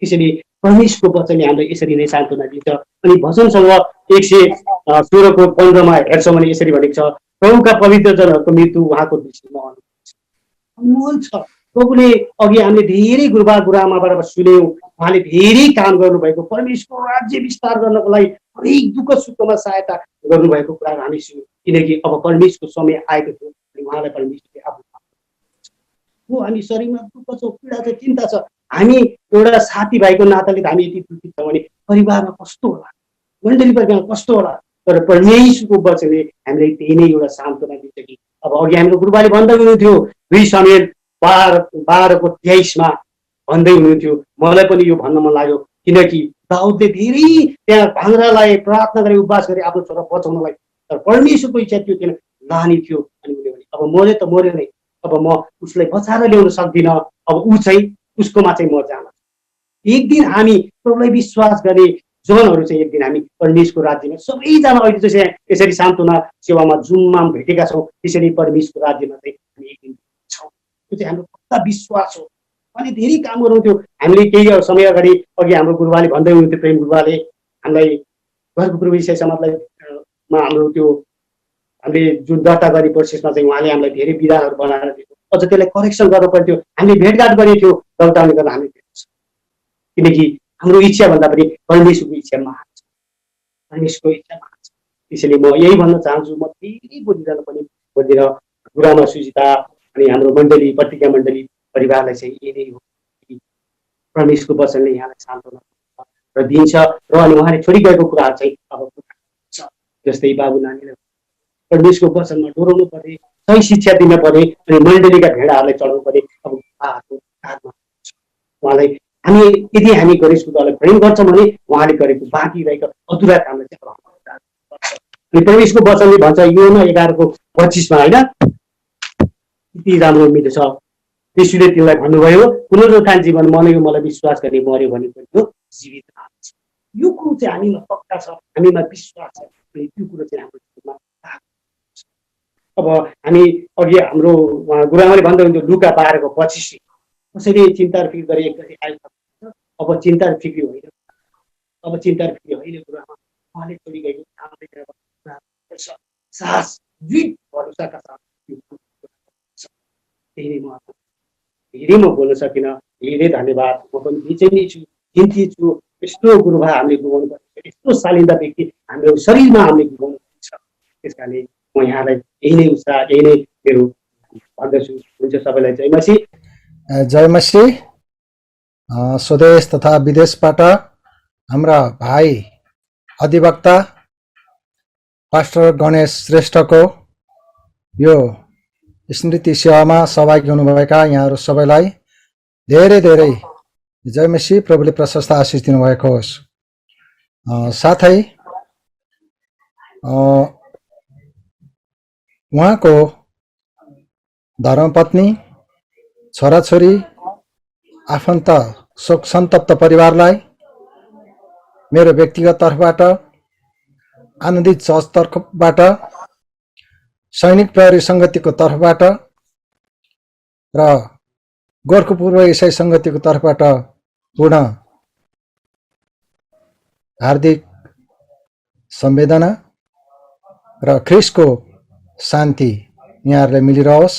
त्यसैले परमेश्वरको वचनले हामीलाई यसरी नै सान्त्वना दिन्छ। अनि भजनसँग 116:15 हेर्छौँ भने यसरी भनेको छ, प्रभुका पवित्र जनहरूको मृत्यु उहाँको दृष्टिमा अनमोल छ। प्रभुले अघि हामीले धेरै गुरुबा गुरुआमाबाट सुन्यौँ, उहाँले धेरै काम गर्नुभएको, परमेश्वरको राज्य विस्तार गर्नको लागि हरेक दुःख सुखमा सहायता गर्नुभएको कुराहरू हामी सुन्यौँ। किनकि अब परमेश्वरको समय आएको थियो अनि उहाँलाई परमेश्वरले आफ्नो हो हामी शरीरमा दुःख छ, पीडा छ, चिन्ता छ, हामी एउटा साथीभाइको नाताले त हामी यति दुखित छौँ भने परिवारमा कस्तो होला, मण्डली परिवारमा कस्तो होला। तर परमेश्वरको वचनले हामीलाई त्यही नै एउटा सान्त्वना दिन्छ कि अब अघि हाम्रो गुरुबाले भन्दै हुनुहुन्थ्यो 2 समुएल 12:23 भन्दै हुनुहुन्थ्यो, मलाई पनि यो भन्न मन लाग्यो किनकि दाउदले धेरै त्यहाँ भाङ्रालाई प्रार्थना गरे, उपवास गरे आफ्नो छोरा बचाउनलाई, तर परमेश्वरको इच्छा त्यो थिएन, लाने थियो। अनि उसले भने अब मरे त मर्यो नै, अब म उसलाई बचाएर ल्याउन सक्दिनँ, अब ऊ चाहिँ उसकोमा चाहिँ म जान। एक दिन हामी प्रभुलाई विश्वास गर्ने जनहरू चाहिँ एक दिन हामी परमेश्वरको राज्यमा सबैजना अहिले चाहिँ यसरी सान्त्वना सेवामा जुममा भेटेका छौँ, त्यसरी परमेश्वरको राज्यमा चाहिँ हामी एक दिन छौँ। त्यो चाहिँ हाम्रो पक्का विश्वास हो। अनि धेरै काम गराउँथ्यो हामीले। केही समय अगाडि अघि हाम्रो गुरुबाले भन्दै हुनुहुन्थ्यो, प्रेम गुरुबाले हामीलाई घरको पूर्व विषय समाजलाई हाम्रो त्यो हामीले जुन दर्ता गर्ने प्रोसेसमा चाहिँ उहाँले हामीलाई धेरै विधानहरू बनाएर दिएको, अझ त्यसलाई करेक्सन गर्नु पर्थ्यो। हामीले भेटघाट गरेको थियो लकडाउनले गर्दा हामी किनकि हाम्रो इच्छा भन्दा पनि परमेश्वरको इच्छा महान छ, परमेश्वरको इच्छा महान छ। त्यसैले म यही भन्न चाहन्छु, म धेरै बोलिरहन पनि बोल्दिन। गुरुआमा सुजिता अनि हाम्रो मण्डली पत्रिका मण्डली परिवारलाई चाहिँ यही नै हो कि परमेश्वरको वचनले यहाँलाई सान्त्वना र दिन्छ र अनि उहाँले छोडी गएको कुराहरू चाहिँ अब छ। जस्तै बाबु नानीलाई परमेश्वरको वचनमा डोराउनु पर्ने, सही शिक्षा दिन पर्ने अनि मण्डलीका भेडाहरूलाई चढाउनु पर्ने अब उहाँहरूको काममा उहाँलाई हामी यदि हामी गणेशको दललाई प्रेम गर्छौँ भने उहाँले गरेको बाँकी रहेको अधुरा कामलाई चाहिँ अब अनि परमेश्वरको वचनले भन्छ योना 11:25 होइन, यति राम्रो मिठो छ। यीशुले तिमीलाई भन्नुभयो पुनरुत्थान जीवन मर्यो, मलाई विश्वास गर्ने मर्यो भने पनि त्यो जीवित रहन्छ। यो कुरो चाहिँ हामीमा पक्का छ, हामीमा विश्वास छ। अनि त्यो कुरो चाहिँ हाम्रो जीवनमा अब हामी अघि हाम्रो गुरुआमाले भन्दै हुन्थ्यो लुका 12:25 कसैले चिन्ता र फिक्र गरे एकचोटि आइसक्छ, अब चिन्ता र फिक्री होइन, अब चिन्ता र फिक्री होइन। गुरुआमा उहाँले छोडी गएको साहस दृढ भरोसाका साथ त्यही नै म धेरै म बोल्न सकिनँ। धेरै धन्यवाद। म पनि बेचैनी छु, चिन्तित छु। यस्तो गुरुबा हामीले गुमाउनु पर्छ, यस्तो शालिन्दा व्यक्ति हाम्रो शरीरमा हामीले गुमाउनु पर्छ। त्यस कारणले म यहाँलाई यही नै उत्साह, यही नै मेरो भन्दछु। हुन्छ, सबैलाई जय मसीह। जय मसीह। स्वदेश तथा विदेशबाट हाम्रा भाइ अधिवक्ता पास्टर गणेश श्रेष्ठको यो स्मृति सेवामा सहभागी हुनुभएका यहाँहरू सबैलाई धेरै धेरै जय मसीह। प्रभुले प्रशस्त आशिष दिनुभएको होस्। साथै उहाँको धर्मपत्नी, छोराछोरी, आफन्त, शोक सन्तप्त परिवारलाई मेरो व्यक्तिगत तर्फबाट, आनन्दित चर्च तर्फबाट, सैनिक प्रहरी सङ्गतिको तर्फबाट र गोर्खा पूर्व इसाई सङ्गतिको तर्फबाट पूर्ण हार्दिक सम्वेदना र ख्रिस्टको शान्ति यहाँहरूलाई मिलिरहोस्।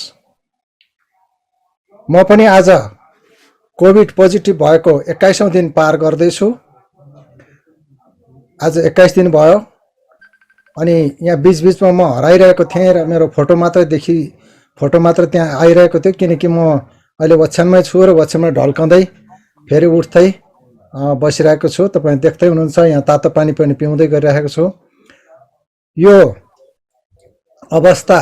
म पनि आज कोभिड पोजिटिभ भएको 21औं दिन पार गर्दैछु। आज 21 दिन भयो। अनि यहाँ बिचबिचमा म हराइरहेको थिएँ र मेरो फोटो मात्र त्यहाँ आइरहेको थियो, किनकि म अहिले ओछ्यानमै छु र ओछ्यानमा ढल्काउँदै फेरि उठ्दै बसिरहेको छु। तपाईँ देख्दै हुनुहुन्छ यहाँ तातो पानी पनि पिउँदै गरिरहेको छु। यो अवस्था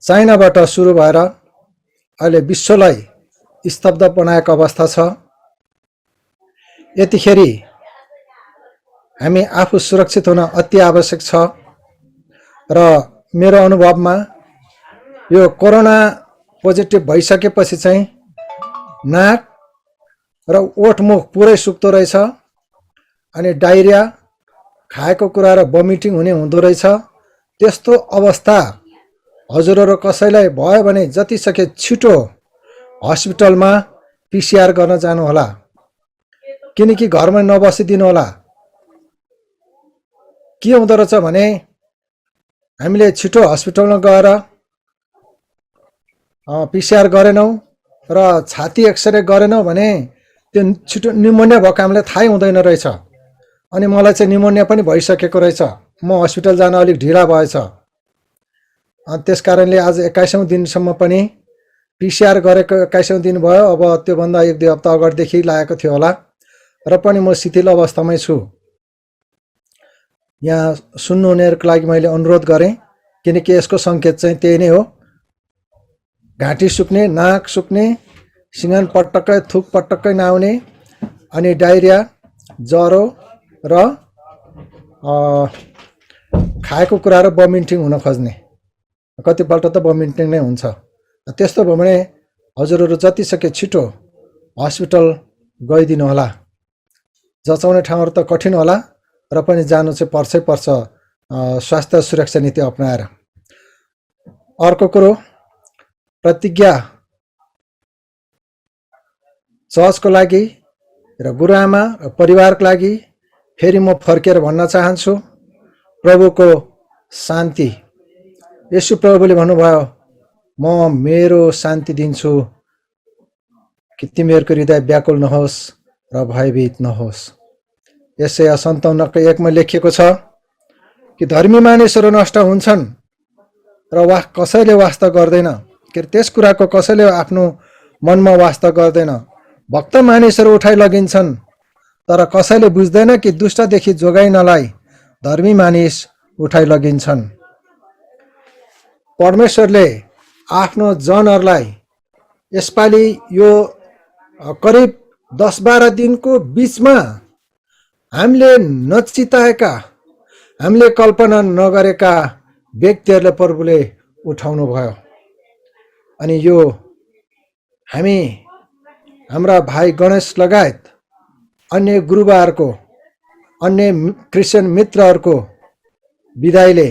चाइनाबाट सुरु भएर अहिले विश्वलाई स्तब्ध बनाएको अवस्था छ। यतिखेर हामी आफू सुरक्षित हुन अति आवश्यक छ र मेरो अनुभवमा यो कोरोना पोजिटिभ भइसकेपछि चाहिँ नाक र ओठमुख पुरै सुक्दो रहेछ, अनि डायरिया, खाएको कुरा र भमिटिङ हुने हुँदो रहेछ। त्यस्तो अवस्था हजुरहरू कसैलाई भयो भने जति सके छिटो हस्पिटलमा पिसिआर गर्न जानुहोला, किनकि घरमा नबसिदिनु होला। के हुँदो रहेछ भने हामीले छिटो हस्पिटलमा गएर पिसिआर गरेनौँ र छाती एक्सरे गरेनौँ भने त्यो छिटो निमोनिया भएको हामीलाई थाहै हुँदैन रहेछ। अनि मलाई चाहिँ निमोनिया पनि भइसकेको रहेछ। म हस्पिटल जान अलिक ढिला भएछ। त्यस कारणले आज 21औं दिनसम्म पनि पिसिआर गरेको 21औं दिन भयो। अब त्योभन्दा 1-2 हप्ता अगाडिदेखि लागेको थियो होला र पनि म शिथिल अवस्थामै छु। यहाँ सुन्नुहुनेहरूको लागि मैले अनुरोध गरेँ, किनकि यसको सङ्केत चाहिँ त्यही नै हो। घाँटी सुक्ने, नाक सुक्ने, सिँगान पटक्कै थुक पटक्कै नआउने, अनि डाइरिया, ज्वरो र खाएको कुरा र भमिटिङ हुन खोज्ने। कतिपल्ट त भमिटिङ नै हुन्छ। त्यस्तो भयो भने हजुरहरू जति सके छिटो हस्पिटल गइदिनु होला। जचाउने ठाउँहरू त कठिन होला र पनि जानु चाहिँ पर्छ स्वास्थ्य सुरक्षा नीति अपनाएर। अर्को कुरो, प्रतिज्ञा चर्चको लागि र गुरुआमा र परिवारको लागि फेरि म फर्केर भन्न चाहन्छु, प्रभुको शान्ति। यसु प्रभुले भन्नुभयो, म मेरो शान्ति दिन्छु कि तिमीहरूको हृदय व्याकुल नहोस् र भयभीत नहोस्। यसै 57:1 मा लेखिएको छ कि धर्मी मानिसहरू नष्ट हुन्छन् र कसैले वास्ता गर्दैन। त्यस कुराको कसैले आफ्नो मनमा वास्ता गर्दैन। भक्त मानिसहरू उठाइ लगिन्छन्, तर कसैले बुझ्दैन कि दुष्टदेखि जोगाइनलाई धर्मी मानिस उठाइ लगिन्छन्। परमेश्वरले आफ्नो जनहरूलाई यसपालि यो करिब 10-12 दिनको बिचमा हामीले नचिताएका, हामीले कल्पना नगरेका व्यक्तिहरूलाई प्रभुले उठाउनु भयो। अनि यो हामी हाम्रा भाइ गणेश लगायत अन्य गुरुबाहरूको, अन्य क्रिस्चियन मित्रहरूको विदाइले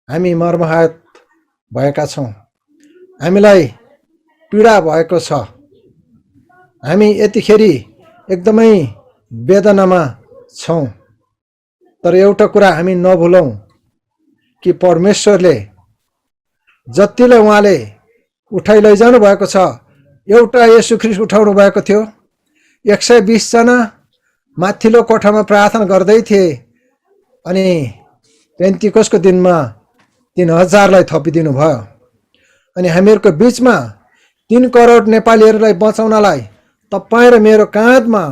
हामी मर्माहत भएका छौँ। हामीलाई पीडा भएको छ। हामी यतिखेरि एकदमै वेदनामा छौँ। तर एउटा कुरा हामी नभुलौँ कि परमेश्वरले जतिलाई उहाँले उठाइ लैजानु भएको छ, एउटा येशू ख्रीष्ट उठाउनु भएको थियो। 120 जना माथिल्लो कोठामा प्रार्थना गर्दै थिए, अनि पेन्तिकोसको दिनमा 3000लाई थपिदिनु भयो। अनि हामीहरूको बिचमा 3 करोड नेपालीहरूलाई बचाउनलाई तपाईँ र मेरो काँधमा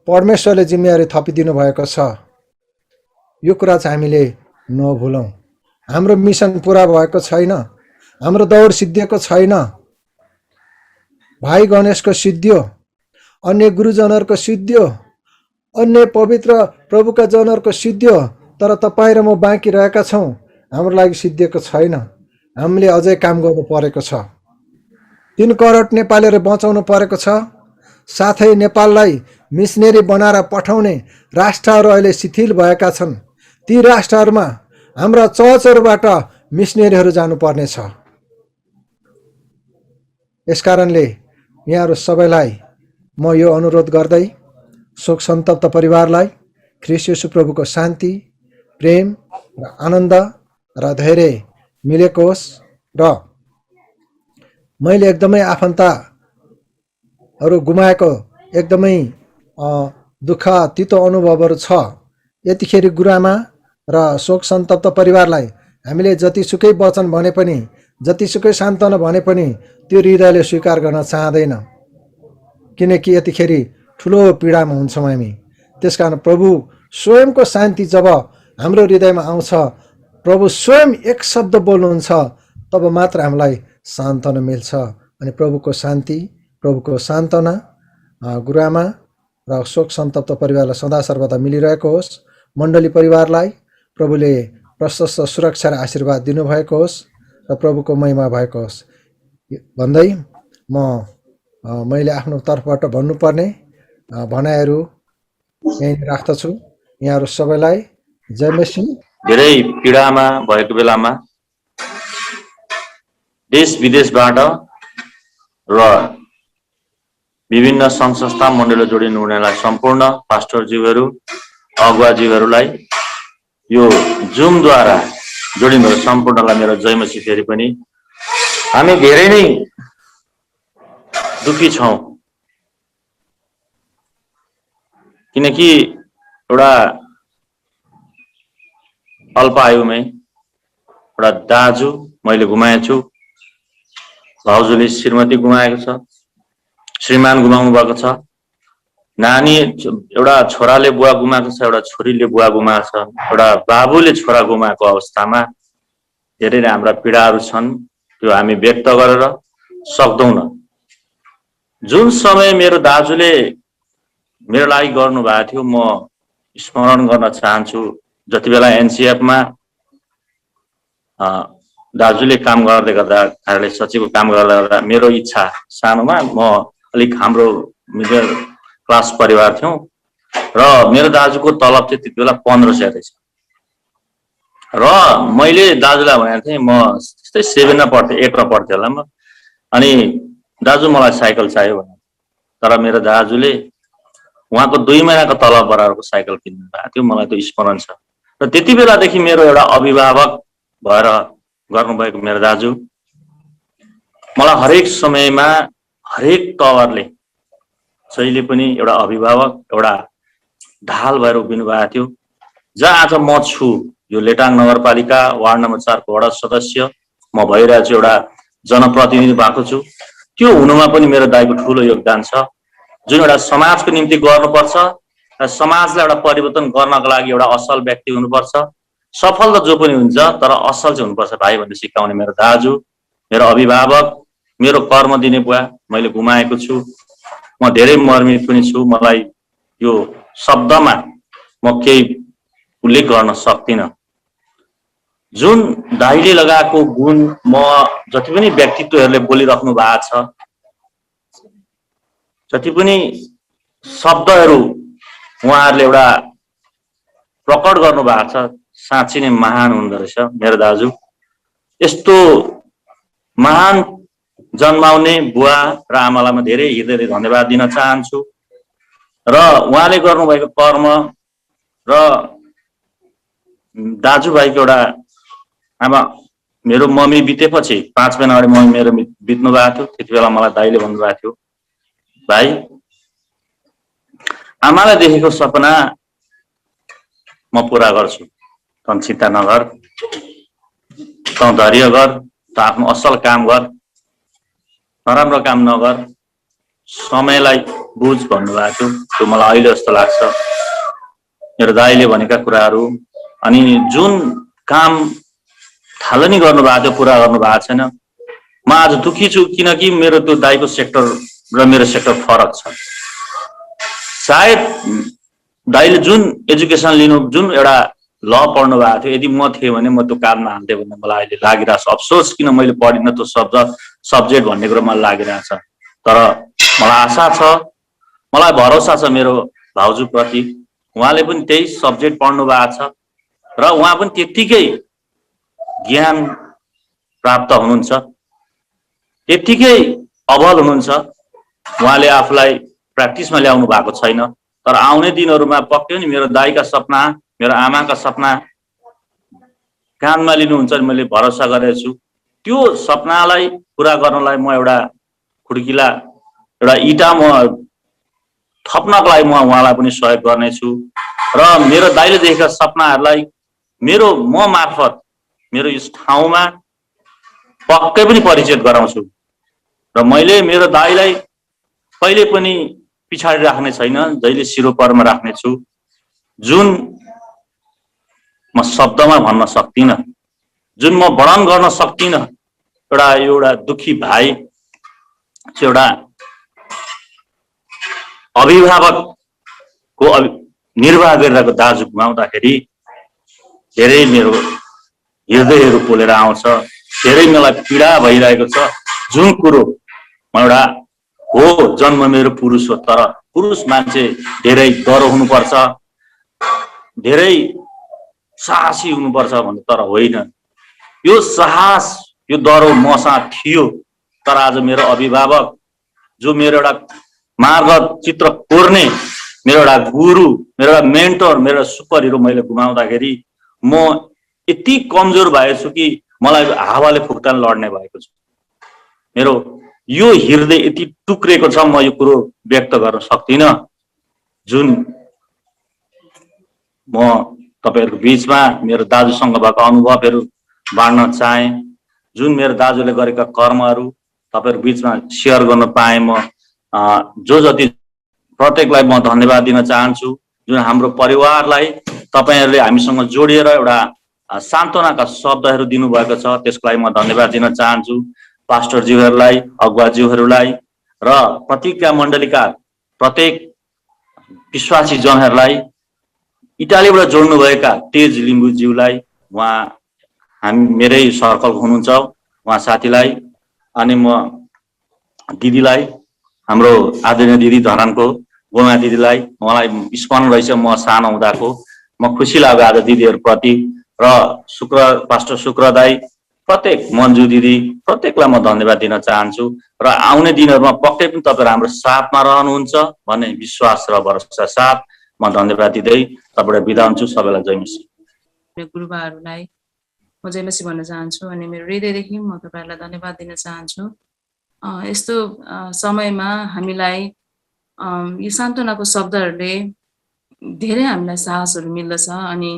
परमेश्वरले जिम्मेवारी थपिदिनु भएको छ। यो कुरा चाहिँ हामीले नभुलौँ। हाम्रो मिसन पुरा भएको छैन, हाम्रो दौड सिद्धिएको छैन। भाइ गणेशको सिद्धियो, अन्य गुरुजनहरूको सिद्धियो, अन्य पवित्र प्रभुका जनहरूको सिद्धियो, तर तपाईँ र म बाँकी रहेका छौँ। हाम्रो लागि सिद्धिएको छैन। हामीले अझै काम गर्नु परेको छ। 3 करोड नेपालीहरू बचाउनु परेको छ। साथै नेपाललाई मिसनरी बनाएर पठाउने राष्ट्रहरू अहिले शिथिल भएका छन्। ती राष्ट्रहरूमा हाम्रा चर्चहरूबाट मिसनरीहरू जानुपर्नेछ। यसकारणले यहाँहरू सबैलाई म यो अनुरोध गर्दै, शोक सन्तप्त परिवारलाई ख्रीष्ट येशू प्रभुको शान्ति, प्रेम र आनन्द र धैर्य मिलेको होस्। र मैले एकदमै आफन्तहरू गुमाएको एकदमै दुःख तितो अनुभवहरू छ। यतिखेरि गुरुआमा र शोक सन्तप्त परिवारलाई हामीले जतिसुकै वचन भने पनि, जतिसुकै सान्त्वना भने पनि त्यो हृदयले स्वीकार गर्न चाहँदैन, किनकि यतिखेरि ठुलो पीडामा हुन्छौँ हामी। त्यसकारण प्रभु स्वयंको शान्ति जब हाम्रो हृदयमा आउँछ, प्रभु स्वयं एक शब्द बोल्नुहुन्छ, तब मात्र हामीलाई सान्त्वना मिल्छ। अनि प्रभुको शान्ति, प्रभुको सान्त्वना गुरुआमा र शोक सन्तप्त परिवारलाई सदा सर्वदा मिलिरहेको होस्। मण्डली परिवारलाई प्रभुले प्रशस्त सुरक्षा र आशीर्वाद दिनुभएको होस् र प्रभुको महिमा भएको होस् भन्दै मैले आफ्नो तर्फबाट भन्नुपर्ने भनाइहरू यहीँ राख्दछु। यहाँहरू सबैलाई जय मसीह। धेरै पीडामा भएको बेलामा देश विदेशबाट र विभिन्न सङ्घ संस्था मण्डली जोडिनु हुनेलाई सम्पूर्ण पास्टरज्यूहरू, अगुवाज्यूहरूलाई, यो जुमद्वारा जोडिनु सम्पूर्णलाई मेरो जय मसीह। फेरि पनि हामी धेरै नै दुखी छौँ, किनकि एउटा अल्प आयुमै एउटा दाजु मैले गुमाएको छु, भाउजूले श्रीमती गुमाएको छ, श्रीमान गुमाउनु भएको छ, नानी एउटा छोराले बुवा गुमाएको छ, एउटा छोरीले बुवा गुमाएको छ, एउटा बाबुले छोरा गुमाएको अवस्थामा धेरै हाम्रा पीडाहरू छन्। त्यो हामी व्यक्त गरेर सक्दैनौँ। जुन समय मेरो दाजुले मेरो लागि गर्नुभएको थियो, म स्मरण गर्न चाहन्छु। जति बेला एनसीएफमा दाजुले काम गर्दै गर्दा, कार्यालय सचिवको काम गर्दा गर्दा मेरो इच्छा, सानोमा म अलिक हाम्रो मिडल क्लास परिवार थियौँ र मेरो दाजुको तलब चाहिँ त्यति बेला 1500 रहेछ र मैले दाजुलाई भनेको थिएँ, म त्यस्तै 7 मा पढ्थेँ, 8 मा पढ्थेँ होला म। अनि दाजु मलाई साइकल चाहियो भने, तर मेरो दाजुले उहाँको 2 महिनाको तलब बराबरको साइकल किन्नु भएको थियो। मलाई त्यो स्मरण छ। र त्यति बेलादेखि मेरो एउटा अभिभावक भएर गर्नुभएको मेरो दाजु मलाई हरेक समयमा हरेक तवरले जहिले पनि एउटा अभिभावक, एउटा ढाल भएर उभिनु भएको थियो। जहाँ आज म छु, यो लेटाङ नगरपालिका वार्ड नम्बर 4 को वडा सदस्य म भइरहेको छु, एउटा जनप्रतिनिधि भएको छु। त्यो हुनुमा पनि मेरो दाइको ठुलो योगदान छ। जुन एउटा समाजको निम्ति गर्नुपर्छ र समाजलाई एउटा परिवर्तन गर्नको लागि एउटा असल व्यक्ति हुनुपर्छ। सफल त जो पनि हुन्छ, तर असल चाहिँ हुनुपर्छ भाइ भनेर सिकाउने मेरो दाजु, मेरो अभिभावक, मेरो कर्म दिने बुवा मैले गुमाएको छु। म धेरै मर्मित पनि छु। मलाई यो शब्दमा म केही उल्लेख गर्न सक्दिनँ। जुन दाइले लगाएको गुण, म जति पनि व्यक्तित्वहरूले बोलिराख्नु भएको छ, जति पनि शब्दहरू उहाँहरूले एउटा प्रकट गर्नु भएको छ, साँच्चै नै महान हुँदो रहेछ मेरो दाजु। यस्तो महान जन्माउने बुवा र आमालाई म धेरै हृदयले धन्यवाद दिन चाहन्छु। र उहाँले गर्नुभएको कर्म र दाजुभाइको एउटा आमा, मेरो मम्मी बितेपछि 5 महिना अगाडि मम्मी मेरो बित्नु भएको थियो। त्यति बेला मलाई दाइले भन्नुभएको थियो, भाइ आमालाई देखेको सपना म पुरा गर्छु, तँ चिन्ता नगर, तँ धैर्य गर, तँ आफ्नो असल काम गर, नराम्रो काम नगर, समयलाई बुझ भन्नुभएको थियो। त्यो मलाई अहिले जस्तो लाग्छ मेरो दाइले भनेका कुराहरू। अनि जुन काम थालनी गर्नुभएको थियो, पुरा गर्नुभएको छैन। म आज दुखी छु, किनकि मेरो त्यो दाइको सेक्टर र मेरो सेक्टर फरक छ। सायद दाइले जुन एजुकेसन लिनु, जुन एउटा ल पढ्नु भएको थियो, यदि म थिएँ भने म त्यो काममा हाल्थेँ भन्ने मलाई अहिले लागिरहेछ। अफसोस किन मैले पढिनँ त्यो सब्जेक्ट भन्ने कुरो मलाई लागिरहेछ। तर मलाई आशा छ, मलाई भरोसा छ मेरो भाउजूप्रति। उहाँले पनि त्यही सब्जेक्ट पढ्नु भएको छ र उहाँ पनि त्यत्तिकै ज्ञान प्राप्त हुनुहुन्छ, त्यत्तिकै अभल हुनुहुन्छ। उहाँले आफूलाई प्र्याक्टिसमा ल्याउनु भएको छैन, तर आउने दिनहरूमा पक्कै पनि मेरो दाइका सपना, मेरो आमाका सपना कानमा लिनुहुन्छ मैले भरोसा गरेको छु। त्यो सपनालाई पुरा गर्नलाई म एउटा खुड्किला, एउटा इँटा म थप्नको लागि म उहाँलाई पनि सहयोग गर्नेछु। र मेरो दाइले देखेका सपनाहरूलाई म मार्फत मेरो यस ठाउँमा पक्कै पनि परिचय गराउँछु। र मैले मेरो दाइलाई कहिले पनि पछाडि राख्ने छैन, जहिले सिरोपरमा राख्नेछु। जुन म शब्दमा भन्न सक्दिनँ, जुन म वर्णन गर्न सक्दिनँ, एउटा दुखी भाइ, एउटा अभिभावकको निर्वाह गरिरहेको दाजु गुमाउँदाखेरि धेरै मेरो हृदयहरू पोलेर आउँछ। धेरै मलाई पीडा भइरहेको छ। जुन कुरो म एउटा हो, जन्म मेरो पुरुष हो, तर पुरुष मान्छे धेरै दह्रो हुनुपर्छ, धेरै साहसी हुनुपर्छ भन्नु, तर होइन। यो साहस, यो दह्रो मसँग थियो, तर आज मेरो अभिभावक, जो मेरो एउटा मार्ग चित्र कोर्ने मेरो एउटा गुरु, मेरो एउटा मेन्टर, मेरो सुपर हिरो मैले गुमाउँदाखेरि म यति कमजोर भएछु कि मलाई हावाले फुक्तान लड्ने भएको छु। मेरो यो हृदय यति टुक्रेको छ, म यो कुरो व्यक्त गर्न सक्दिनँ। जुन म तपाईहरुको बीचमा मेरो दाजुसँग भएको अनुभवहरू बाँड्न चाहे। जुन मेरो दाजुले गरेका कर्महरू तपाईँहरू बिचमा सेयर गर्न पाएँ म जो जति प्रत्येकलाई म धन्यवाद दिन चाहन्छु। जुन हाम्रो परिवारलाई तपाईँहरूले हामीसँग जोडिएर एउटा सान्त्वनाका शब्दहरू दिनुभएको छ त्यसको लागि म धन्यवाद दिन चाहन्छु। पास्टरज्यूहरूलाई, अगुवाज्यूहरूलाई र प्रतिज्ञा मण्डलीका प्रत्येक विश्वासी जनहरूलाई, इटालीबाट जोड्नुभएका तेज लिम्बुज्यूलाई, उहाँ हामी मेरै सर्कल हुनुहुन्छ उहाँ साथीलाई, अनि म दिदीलाई, हाम्रो आदरणीय दिदी धरानको गोमा दिदीलाई, उहाँलाई स्मरण रहेछ म सानो हुँदाको। म खुसी लाग्यो आज दिदीहरूप्रति र पास्टर शुक्र दाई, प्रत्येक मन्जु दिदी, प्रत्येकलाई म धन्यवाद दिन चाहन्छु र आउने दिनहरूमा पक्कै पनि तपाईँहरू हाम्रो साथमा रहनुहुन्छ भन्ने विश्वास र भरोसा साथ म धन्यवाद दिँदै तपाईँबाट बिदा हुन्छु। सबैलाई जय मसी। गुरुबाहरूलाई म जय मसी भन्न चाहन्छु अनि मेरो हृदयदेखि म तपाईँहरूलाई धन्यवाद दिन चाहन्छु। यस्तो समयमा हामीलाई यो सान्त्वनाको शब्दहरूले धेरै हामीलाई साहसहरू मिल्दछ अनि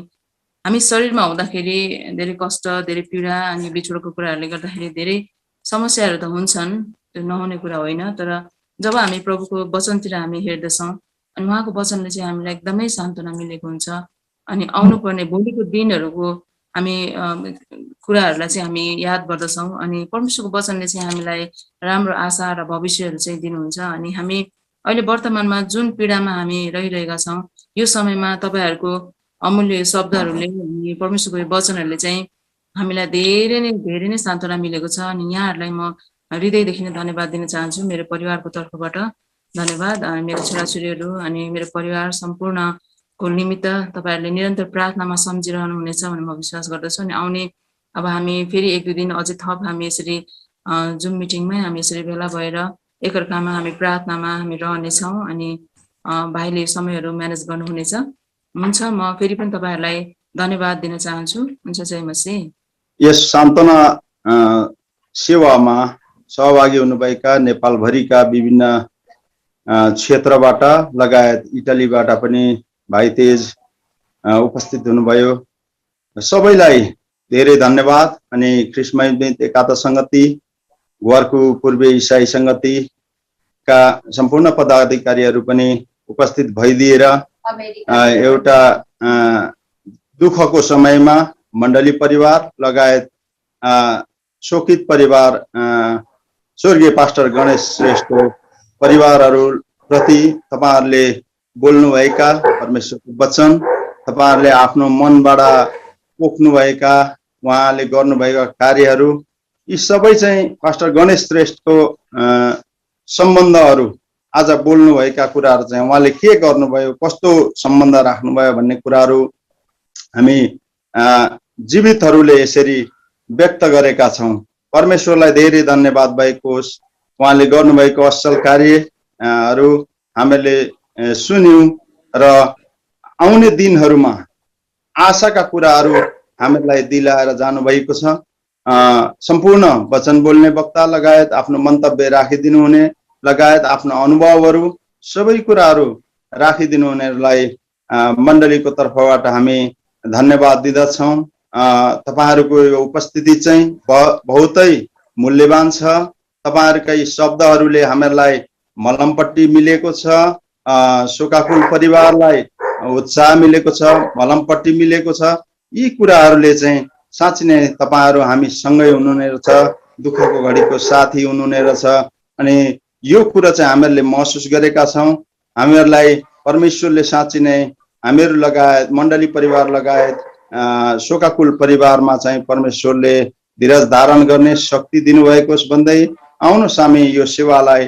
हामी शरीरमा हुँदाखेरि धेरै कष्ट, धेरै पीडा अनि बिछोडको कुराहरूले गर्दाखेरि धेरै समस्याहरू त हुन्छन्, त्यो नहुने कुरा होइन। तर जब हामी प्रभुको वचनतिर हामी हेर्दछौँ अनि उहाँको वचनले चाहिँ हामीलाई एकदमै सान्त्वना मिलेको हुन्छ अनि आउनुपर्ने भोलिको दिनहरूको हामी कुराहरूलाई चाहिँ हामी याद गर्दछौँ अनि परमेश्वरको वचनले चाहिँ हामीलाई राम्रो आशा र भविष्यहरू चाहिँ दिनुहुन्छ। अनि हामी अहिले वर्तमानमा जुन पीडामा हामी रहिरहेका छौँ यो समयमा तपाईँहरूको अमूल्य शब्दहरूले अनि परमेश्वरको वचनहरूले चाहिँ हामीलाई धेरै नै सान्त्वना मिलेको छ अनि यहाँहरूलाई म हृदयदेखि नै धन्यवाद दिन चाहन्छु। मेरो परिवारको तर्फबाट धन्यवाद। मेरो छोराछोरीहरू अनि मेरो परिवार सम्पूर्णको निमित्त तपाईँहरूले निरन्तर प्रार्थनामा सम्झिरहनु हुनेछ भन्ने म विश्वास गर्दछु। अनि आउने अब हामी फेरि 1-2 दिन अझै थप हामी यसरी जुम मिटिङमै हामी यसरी भेला भएर एकअर्कामा हामी प्रार्थनामा हामी रहनेछौँ अनि भाइले समयहरू म्यानेज गर्नुहुनेछ। हुन्छ, म फेरि पनि तपाईँहरूलाई धन्यवाद दिन चाहन्छु। हुन्छ, जय मसी। यस सान्त्वना सेवामा सहभागी हुनुभएका नेपालभरिका विभिन्न क्षेत्रबाट लगायत इटालीबाट पनि भाइ तेज उपस्थित हुनुभयो। सबैलाई धेरै धन्यवाद। अनि ख्रिस्टमस एकादश सङ्गति, गुवारको पूर्वी इसाई सङ्गतिका सम्पूर्ण पदाधिकारीहरू पनि उपस्थित भइदिएर एउटा दुःखको समयमा मण्डली परिवार लगायत शोकित परिवार स्वर्गीय पास्टर गणेश श्रेष्ठको परिवारहरू प्रति तपाईँहरूले बोल्नुभएका परमेश्वरको वचन, तपाईँहरूले आफ्नो मनबाट पोख्नुभएका उहाँले गर्नुभएका कार्यहरू, यी सबै चाहिँ पास्टर गणेश श्रेष्ठको सम्बन्धहरू, आज बोल्नुभएका कुराहरू चाहिँ उहाँले के गर्नुभयो, कस्तो सम्बन्ध राख्नुभयो भन्ने कुराहरू हामी जीवितहरूले यसरी व्यक्त गरेका छौँ। परमेश्वरलाई धेरै धन्यवाद भएको होस्। उहाँले गर्नुभएको असल कार्यहरू हामीले सुन्यौँ र आउने दिनहरूमा आशाका कुराहरू हामीलाई दिलाएर जानुभएको छ। सम्पूर्ण वचन बोल्ने वक्ता लगायत आफ्नो मन्तव्य राखिदिनु हुने लगायत आफ्नो अनुभवहरू सबै कुराहरू राखिदिनु हुनेहरूलाई मण्डलीको तर्फबाट हामी धन्यवाद दिँदछौँ। तपाईँहरूको यो उपस्थिति चाहिँ बहुतै मूल्यवान छ। तपाईँहरूकै शब्दहरूले हामीलाई मलमपट्टि मिलेको छ, शोकाकुल परिवारलाई उत्साह मिलेको छ, मलमपट्टि मिलेको छ। यी कुराहरूले चाहिँ साँच्चै नै तपाईँहरू हामी सँगै हुनुहुने रहेछ, दुःखको घडीको साथी हुनुहुने रहेछ। अनि यो कुरा चाहिँ हामीहरूले महसुस गरेका छौँ। हामीहरूलाई परमेश्वरले साँच्चै नै हामीहरू लगायत मण्डली परिवार लगायत शोकाकुल परिवारमा चाहिँ परमेश्वरले धीरज धारण गर्ने शक्ति दिनुभएको भन्दै आउनुहोस् हामी यो सेवालाई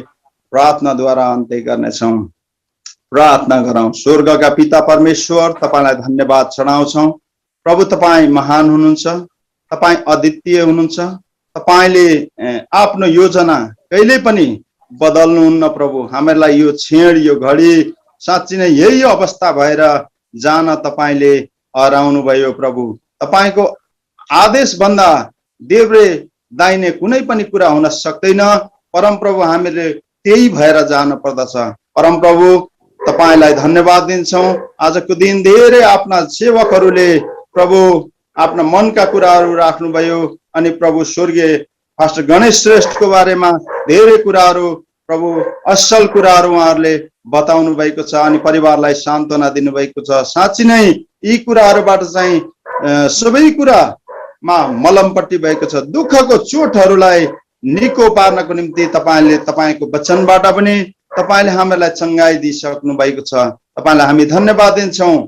प्रार्थनाद्वारा अन्त्य गर्नेछौँ। प्रार्थना गरौँ। स्वर्गका पिता परमेश्वर, तपाईँलाई धन्यवाद चढाउँछौँ। प्रभु, तपाईँ महान हुनुहुन्छ, तपाईँ अद्वितीय हुनुहुन्छ। तपाईँले आफ्नो योजना कहिले पनि बदल्नुहुन्न प्रभु। हामीलाई यो क्षण, यो घडी साँच्चै नै यही अवस्था भएर जान तपाईँले हराउनु भयो प्रभु। तपाईँको आदेश भन्दा देब्रे दाहिने कुनै पनि कुरा हुन सक्दैन। परम प्रभु, हामीले त्यही भएर जानु पर्दछ। परम प्रभु, तपाईँलाई धन्यवाद दिन्छौँ। आजको दिन धेरै आफ्ना सेवकहरूले प्रभु आफ्ना मनका कुराहरू राख्नुभयो, अनि प्रभु स्वर्गीय पास्टर गणेश श्रेष्ठको बारेमा धेरै कुराहरू प्रभु असल कुराहरू उहाँहरूले बताउनु भएको छ अनि परिवारलाई सान्त्वना दिनुभएको छ। साँच्ची नै यी कुराहरूबाट चाहिँ सबै कुरामा मलमपट्टि भएको छ। दुःखको चोटहरूलाई निको पार्नको निम्ति तपाईँले तपाईँको वचनबाट पनि तपाईँले हामीलाई चङ्गाई दिइसक्नु भएको छ। तपाईँलाई हामी धन्यवाद दिन्छौँ।